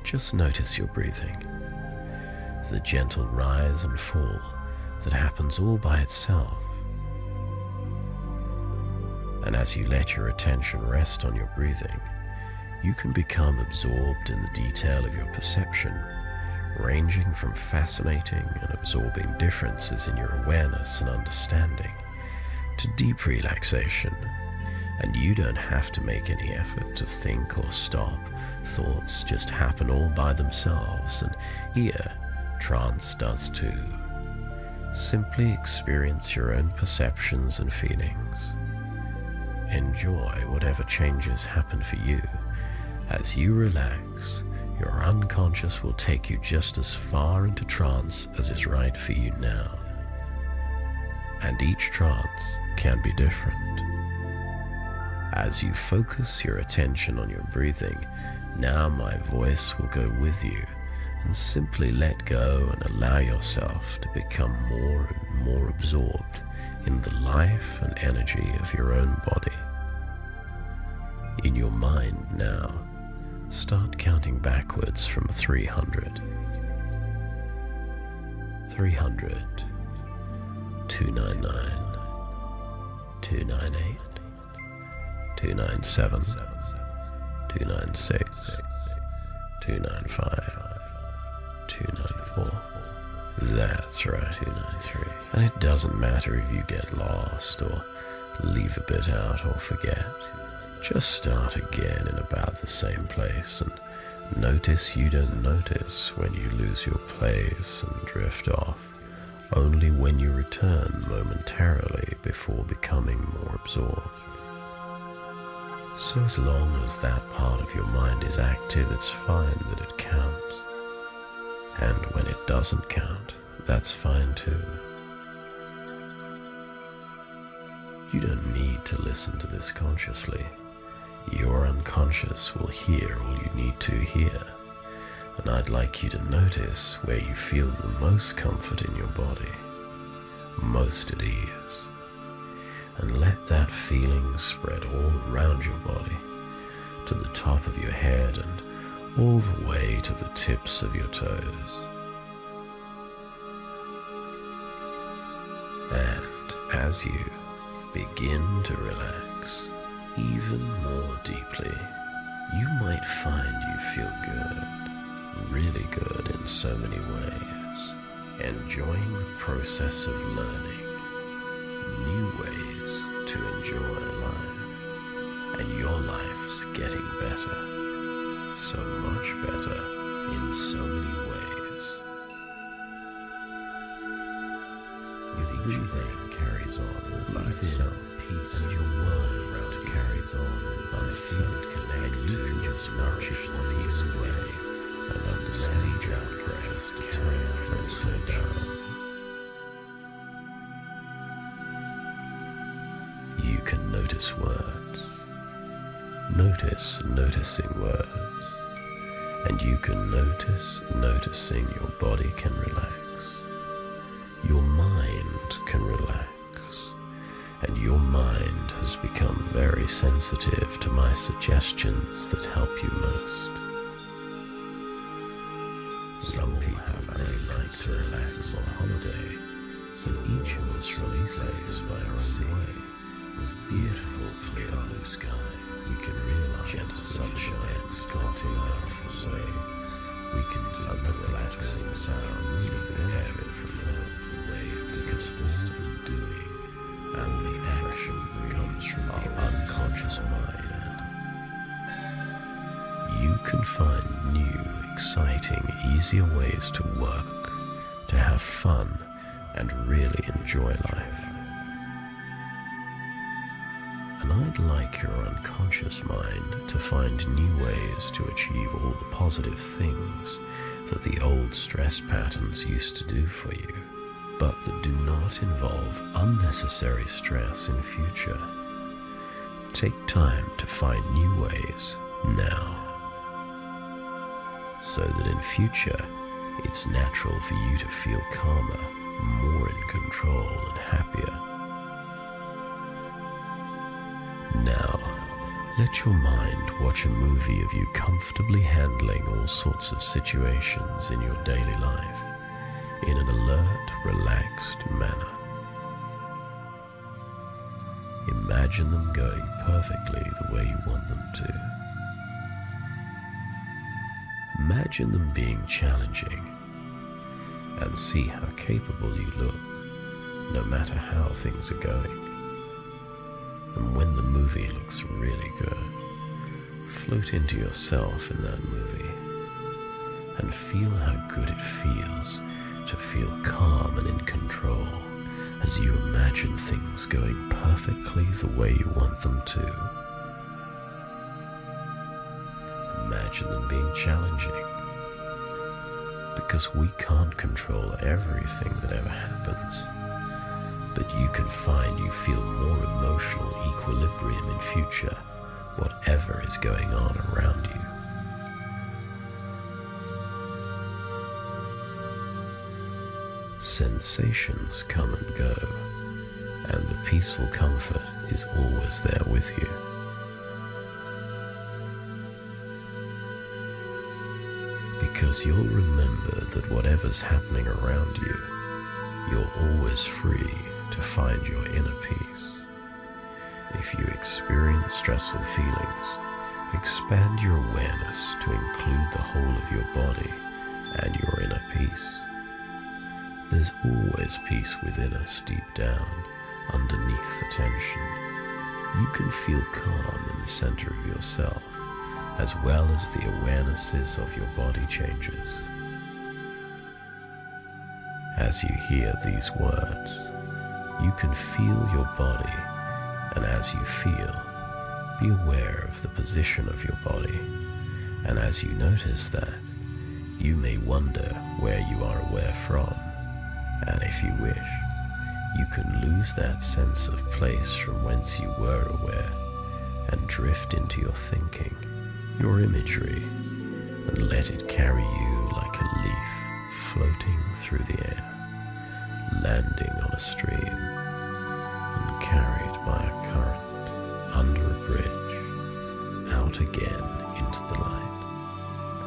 just notice your breathing, the gentle rise and fall that happens all by itself. And as you let your attention rest on your breathing, you can become absorbed in the detail of your perception, ranging from fascinating and absorbing differences in your awareness and understanding to deep relaxation. And you don't have to make any effort to think or stop. Thoughts just happen all by themselves, and here, trance does too. Simply experience your own perceptions and feelings. Enjoy whatever changes happen for you. As you relax, your unconscious will take you just as far into trance as is right for you now. And each trance can be different. As you focus your attention on your breathing, now my voice will go with you, and simply let go and allow yourself to become more and more absorbed in the life and energy of your own body. In your mind now, start counting backwards from 300. 300, 299, 298, 297, 296, 295, 294. That's right, 293. And it doesn't matter if you get lost or leave a bit out or forget. Just start again in about the same place and notice you don't notice when you lose your place and drift off, only when you return momentarily before becoming more absorbed. So as long as that part of your mind is active, it's fine that it counts. And when it doesn't count, that's fine too. You don't need to listen to this consciously. Your unconscious will hear all you need to hear. And I'd like you to notice where you feel the most comfort in your body, most at ease. And let that feeling spread all around your body, to the top of your head and all the way to the tips of your toes. And as you begin to relax even more deeply, you might find you feel good, really good in so many ways, enjoying the process of learning new ways to enjoy life, and your life's getting better, so much better in so many ways. Your breathing carries on all by itself, peace, and your world around carries on unfelt connect, and you can just nourish it the peace way and understand your breath to turn and slow down. You can notice words, noticing words, and you can noticing your body can relax, your mind can relax, and your mind has become very sensitive to my suggestions that help you most. Some people really like to relax on holiday, so each of us releases by our own way, with beautiful clear blue skies. We can realize gentle sunshine starting powerful waves. We can do the relaxing sounds of the benefit from the waves, because all the doing and the action comes from our unconscious mind. You can find new, exciting, easier ways to work, to to have fun and really enjoy life. And I'd like your unconscious mind to find new ways to achieve all the positive things that the old stress patterns used to do for you, but that do not involve unnecessary stress in future. Take time to find new ways now, so that in future it's natural for you to feel calmer, more in control and happier. Now, let your mind watch a movie of you comfortably handling all sorts of situations in your daily life in an alert, relaxed manner. Imagine them going perfectly the way you want them to. Imagine them being challenging, and see how capable you look, no matter how things are going. And when the movie looks really good, float into yourself in that movie, and feel how good it feels to feel calm and in control as you imagine things going perfectly the way you want them to. Imagine them being challenging, because we can't control everything that ever happens, but you can find you feel more emotional equilibrium in future, whatever is going on around you. Sensations come and go, and the peaceful comfort is always there with you. Because you'll remember that whatever's happening around you, you're always free to find your inner peace. If you experience stressful feelings, expand your awareness to include the whole of your body and your inner peace. There's always peace within us deep down, underneath the tension. You can feel calm in the center of yourself, as well as the awarenesses of your body changes. As you hear these words, you can feel your body, and as you feel, be aware of the position of your body, and as you notice that, you may wonder where you are aware from, and if you wish, you can lose that sense of place from whence you were aware, and drift into your thinking, your imagery, and let it carry you like a leaf floating through the air, landing on a stream, and carried by a current under a bridge, out again into the light,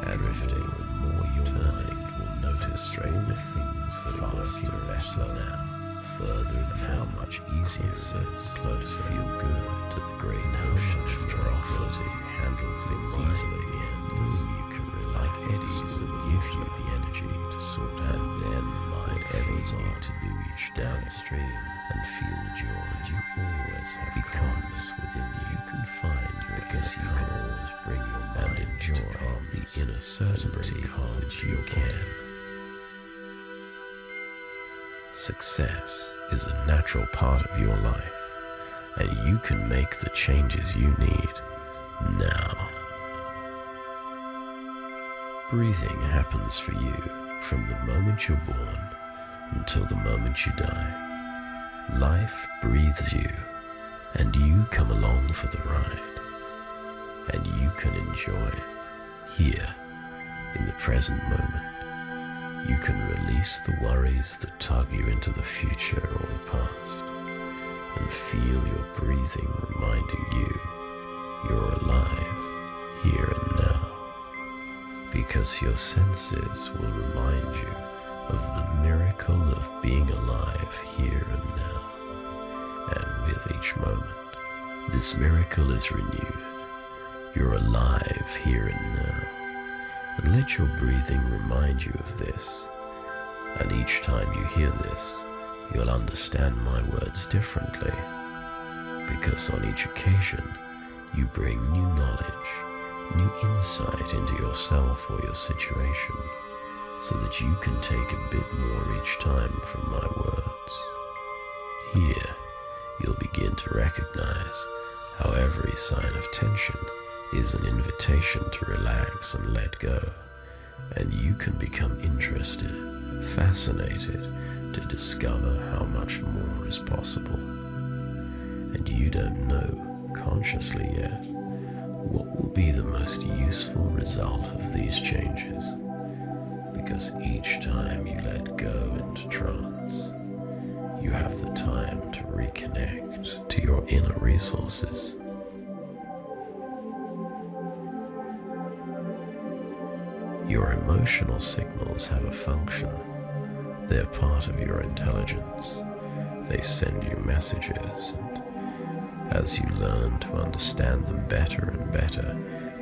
and drifting the more your mind will notice all the things that are working better now, further and how much easier it is, close, feel good to the great notion of tranquility, handle things easily, and you can rely like eddies that give you the energy to sort out, and then whatever you need to do each downstream and feel the joy you always have, because within you can find your because you can always bring your mind and enjoy the inner certainty that you can. Success is a natural part of your life, and you can make the changes you need now. Breathing happens for you from the moment you're born until the moment you die. Life breathes you, and you come along for the ride, and you can enjoy here in the present moment. You can release the worries that tug you into the future or the past, and feel your breathing reminding you you're alive here and now, because your senses will remind you of the miracle of being alive here and now, and with each moment, this miracle is renewed. You're alive here and now. And let your breathing remind you of this. And each time you hear this, you'll understand my words differently. Because on each occasion, you bring new knowledge, new insight into yourself or your situation, so that you can take a bit more each time from my words. Here, you'll begin to recognize how every sign of tension is an invitation to relax and let go, and you can become interested, fascinated to discover how much more is possible. And you don't know consciously yet what will be the most useful result of these changes, because each time you let go into trance, you have the time to reconnect to your inner resources. Your emotional signals have a function. They're part of your intelligence. They send you messages, and as you learn to understand them better and better,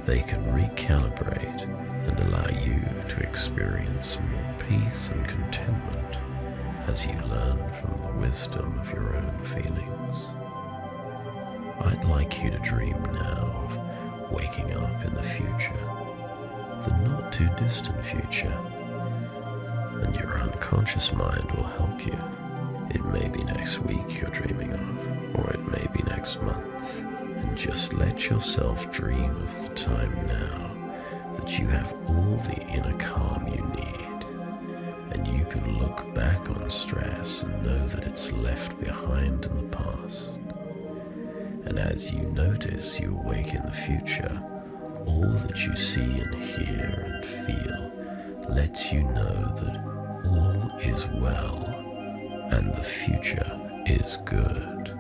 they can recalibrate and allow you to experience more peace and contentment as you learn from the wisdom of your own feelings. I'd like you to dream now of waking up in the future, the not too distant future, and your unconscious mind will help you. It may be next week you're dreaming of, or it may be next month, and just let yourself dream of the time now that you have all the inner calm you need, and you can look back on stress and know that it's left behind in the past. And as you notice you awake in the future, all that you see and hear and feel lets you know that all is well and the future is good.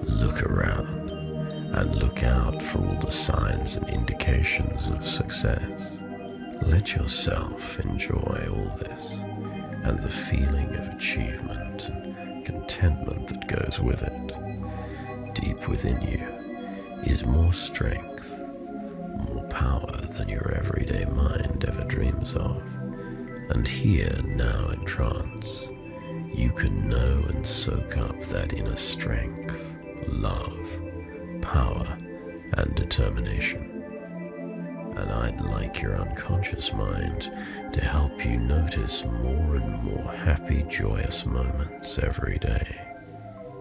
Look around and look out for all the signs and indications of success. Let yourself enjoy all this and the feeling of achievement and contentment that goes with it. Deep within you is more strength, more power than your everyday mind ever dreams of. And here, now in trance, you can know and soak up that inner strength, love, power, and determination. And I'd like your unconscious mind to help you notice more and more happy, joyous moments every day.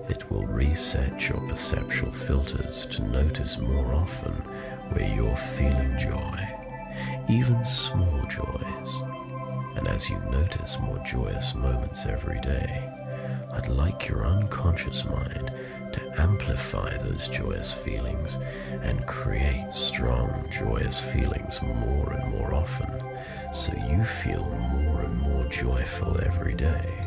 It will reset your perceptual filters to notice more often where you're feeling joy, even small joys. And as you notice more joyous moments every day, I'd like your unconscious mind to amplify those joyous feelings and create strong, joyous feelings more and more often, so you feel more and more joyful every day.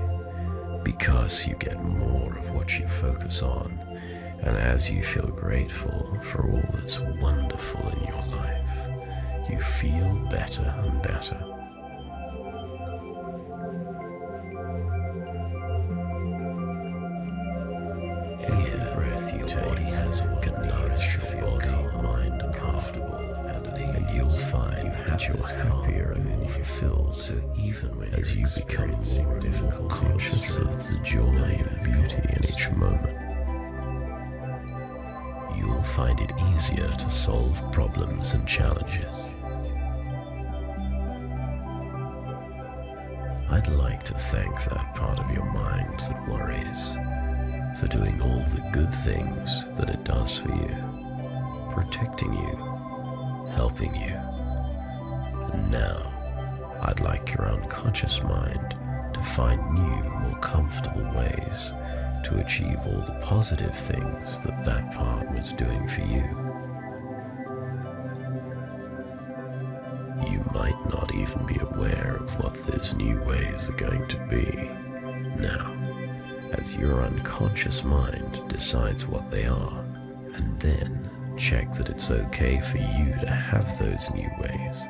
Because you get more of what you focus on, and as you feel grateful for all that's wonderful in your life, you feel better and better. Here, the breath you take has can nourish your body, mind, and comfortable, and you'll find that you're happier and more fulfilled. So even when as you become more and more conscious of the joy and beauty in each moment, you'll find it easier to solve problems and challenges. I'd like to thank that part of your mind that worries for doing all the good things that it does for you, protecting you, helping you. And now, I'd like your unconscious mind to find new, more comfortable ways to achieve all the positive things that that part was doing for you. You might not even be aware of what those new ways are going to be. Now, as your unconscious mind decides what they are, and then check that it's okay for you to have those new ways,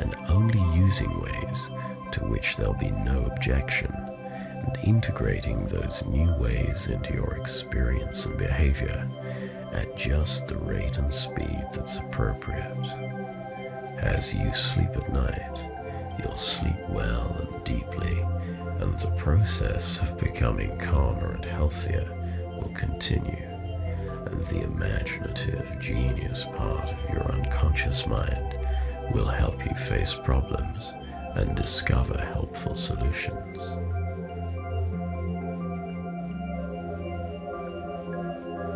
and only using ways to which there'll be no objection, and integrating those new ways into your experience and behavior at just the rate and speed that's appropriate. As you sleep at night, you'll sleep well and deeply, and the process of becoming calmer and healthier will continue. And The imaginative genius part of your unconscious mind will help you face problems and discover helpful solutions.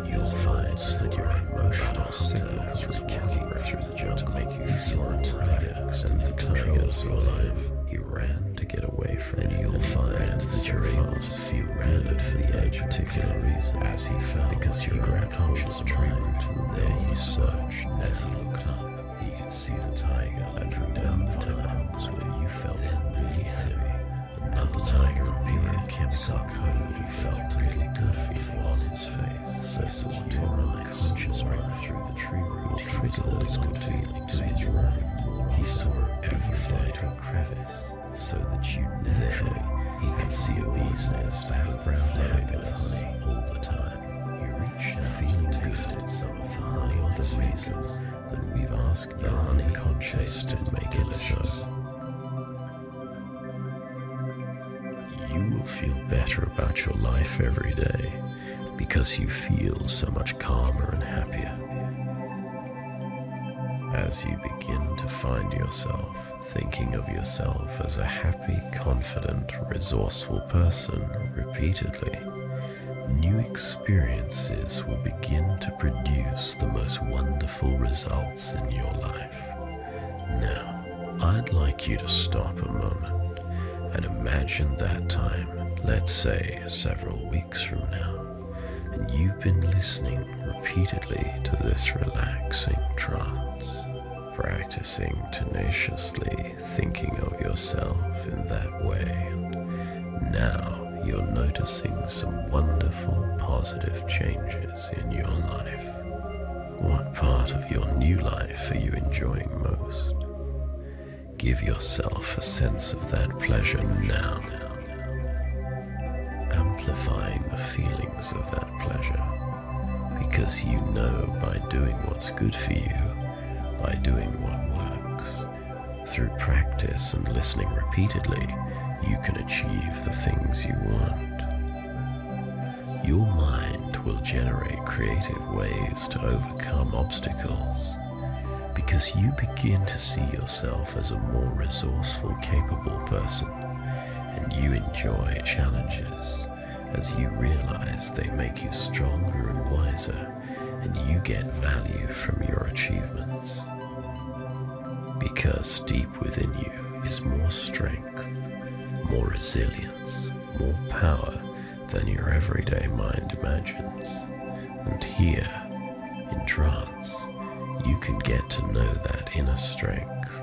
You'll find that your emotional signals are walking through the jungle to make you feel relaxed and the tiger of your life. He ran to get away from it, and you'll find that you're able to feel good for the particular reason as he fell, because your unconscious mind, and there he searched. As he looked up, he could see the tiger and remember times when you felt beneath him. Another tiger appeared, saw code he felt really good feeling on his face. So as your unconscious mind through the tree root trigger those good feelings to his mind. He saw every day to a crevice, so that you naturally he could see a bee's nest flowing with honey all the time. You reached out, feeling tasted some of the honey for other reasons than we've asked your unconscious to make it so. You will feel better about your life every day because you feel so much calmer and happier. As you begin to find yourself thinking of yourself as a happy, confident, resourceful person repeatedly, new experiences will begin to produce the most wonderful results in your life. Now, I'd like you to stop a moment and imagine that time, let's say several weeks from now, and you've been listening repeatedly to this relaxing trance, practicing tenaciously thinking of yourself in that way, and now you're noticing some wonderful positive changes in your life. What part of your new life are you enjoying most? Give yourself a sense of that pleasure now, amplifying the feelings of that pleasure, because you know by doing what's good for you, by doing what works, through practice and listening repeatedly, you can achieve the things you want. Your mind will generate creative ways to overcome obstacles, because you begin to see yourself as a more resourceful, capable person, and you enjoy challenges as you realize they make you stronger and wiser, and you get value from your achievements. Because deep within you is more strength, more resilience, more power than your everyday mind imagines. And here, in trance, you can get to know that inner strength,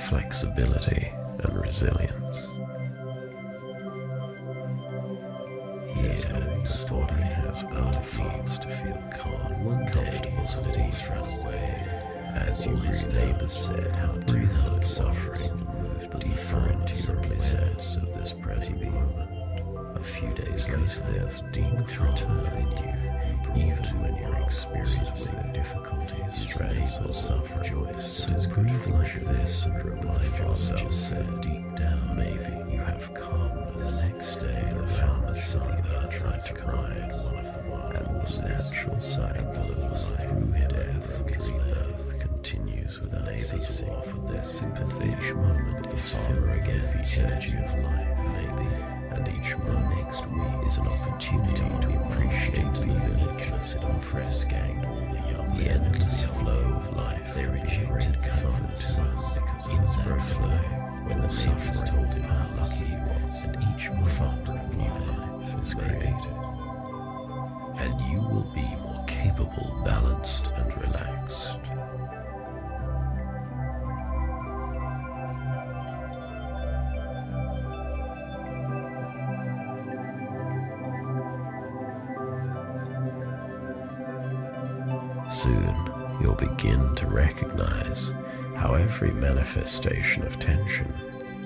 flexibility, and resilience. Here, the body has needs to feel calm, one comfortable and at ease run away. As you his neighbors said, how breathe out suffering and move deeper into your awareness of this present moment. A few days later, there's deep return in you, even when you're experiencing difficulties, stress, or suffering. So breathe like this and remind yourself that deep down, maybe you have calmness. The next day, the farmer's son tried to ride one of the wild, and the natural cycle of life through him, death and rebirth continues without ceasing. Offer their sympathy. Each moment is filled again the energy of life, maybe. And each month next week is an opportunity to appreciate the villageness and fresque and all the young, the endless flow of life. They rejected comfort because in that flow, when the sufferer told him how lucky he was, and each moment of new life is created, and you will be more capable, balanced, and relaxed. Soon, you'll begin to recognize how every manifestation of tension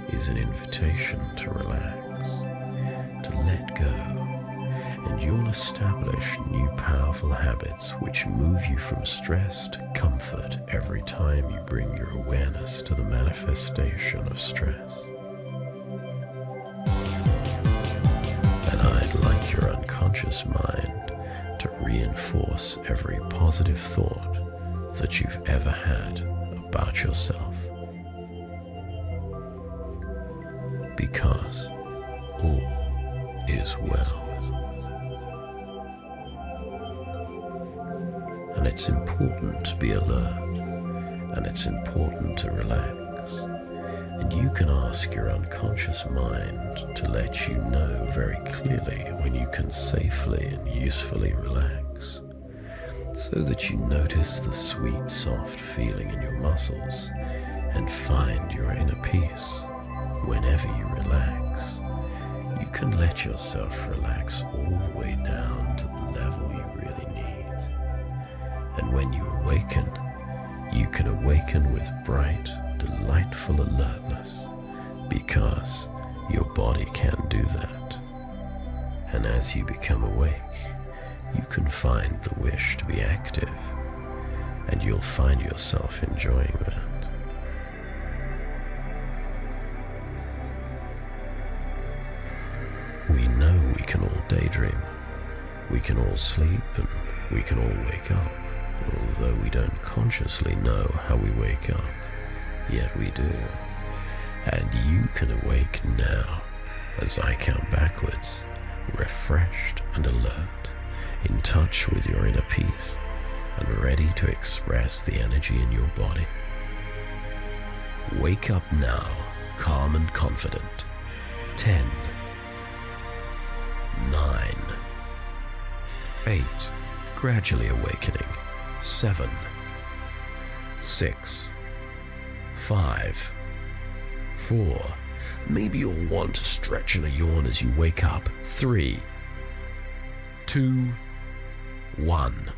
is an invitation to relax, to let go, and you'll establish new powerful habits which move you from stress to comfort every time you bring your awareness to the manifestation of stress. And I'd like your unconscious mind to reinforce every positive thought that you've ever had about yourself. Because all is well. And it's important to be alert, and it's important to relax. And you can ask your unconscious mind to let you know very clearly when you can safely and usefully relax, so that you notice the sweet, soft feeling in your muscles and find your inner peace. Whenever you relax, you can let yourself relax all the way down to the level you really need. And when you awaken, you can awaken with bright, delightful alertness, because your body can do that. And as you become awake, you can find the wish to be active, and you'll find yourself enjoying that. We know we can all daydream, we can all sleep, and we can all wake up, although we don't consciously know how we wake up, yet we do. And you can awake now as I count backwards, refreshed and alert, in touch with your inner peace, and ready to express the energy in your body. Wake up now, calm and confident. 10, 9, 8, gradually awakening. 7, 6, 5, 4. Maybe you'll want to stretch in a yawn as you wake up. 3, 2, 1.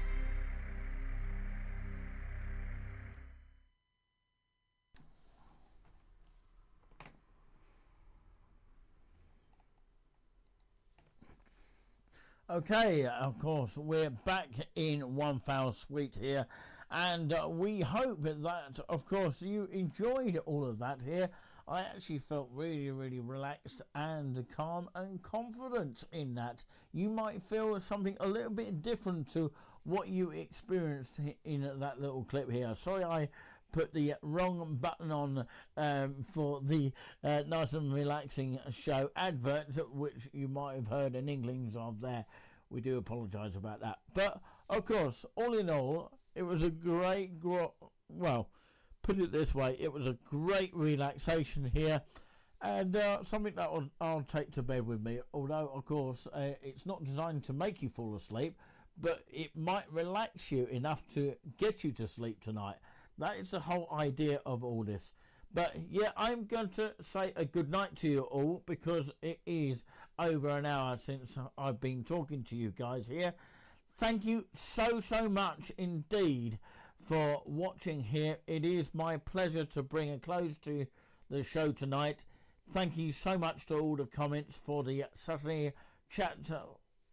Okay, of course, we're back in one foul suite here, and we hope that, of course, you enjoyed all of that here. I actually felt really, really relaxed and calm and confident in that. You might feel something a little bit different to what you experienced in that little clip here. Sorry, I put the wrong button on for the nice and relaxing show advert, which you might have heard an inklings of there. We do apologise about that. But, of course, all in all, it was a great, well, put it this way, it was a great relaxation here, and something that I'll take to bed with me, although, of course, it's not designed to make you fall asleep, but it might relax you enough to get you to sleep tonight. That is the whole idea of all this. But yeah, I'm going to say a good night to you all, because it is over an hour since I've been talking to you guys here. Thank you so much indeed for watching here. It is my pleasure to bring a close to the show tonight. Thank you so much to all the comments for the Saturday chat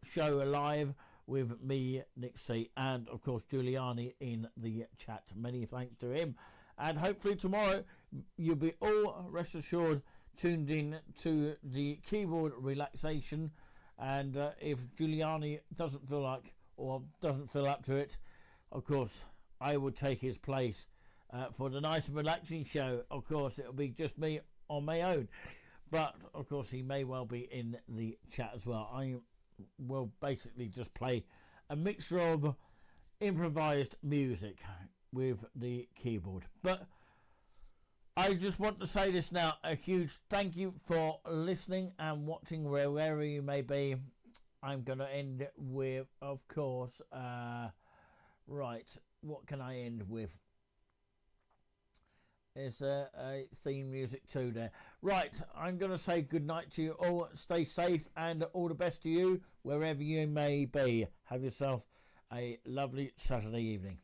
show live with me, Nick C, and of course Giuliani in the chat. Many thanks to him, and hopefully tomorrow you'll be all, rest assured, tuned in to the keyboard relaxation. And if Giuliani doesn't feel like, or doesn't feel up to it, of course I will take his place for the nice and relaxing show. Of course it'll be just me on my own, but of course he may well be in the chat as well. I will basically just play a mixture of improvised music with the keyboard. But I just want to say this now, a huge thank you for listening and watching wherever you may be. I'm going to end with, of course, right, what can I end with? There's a theme music too there. Right, I'm going to say good night to you all. Stay safe and all the best to you wherever you may be. Have yourself a lovely Saturday evening.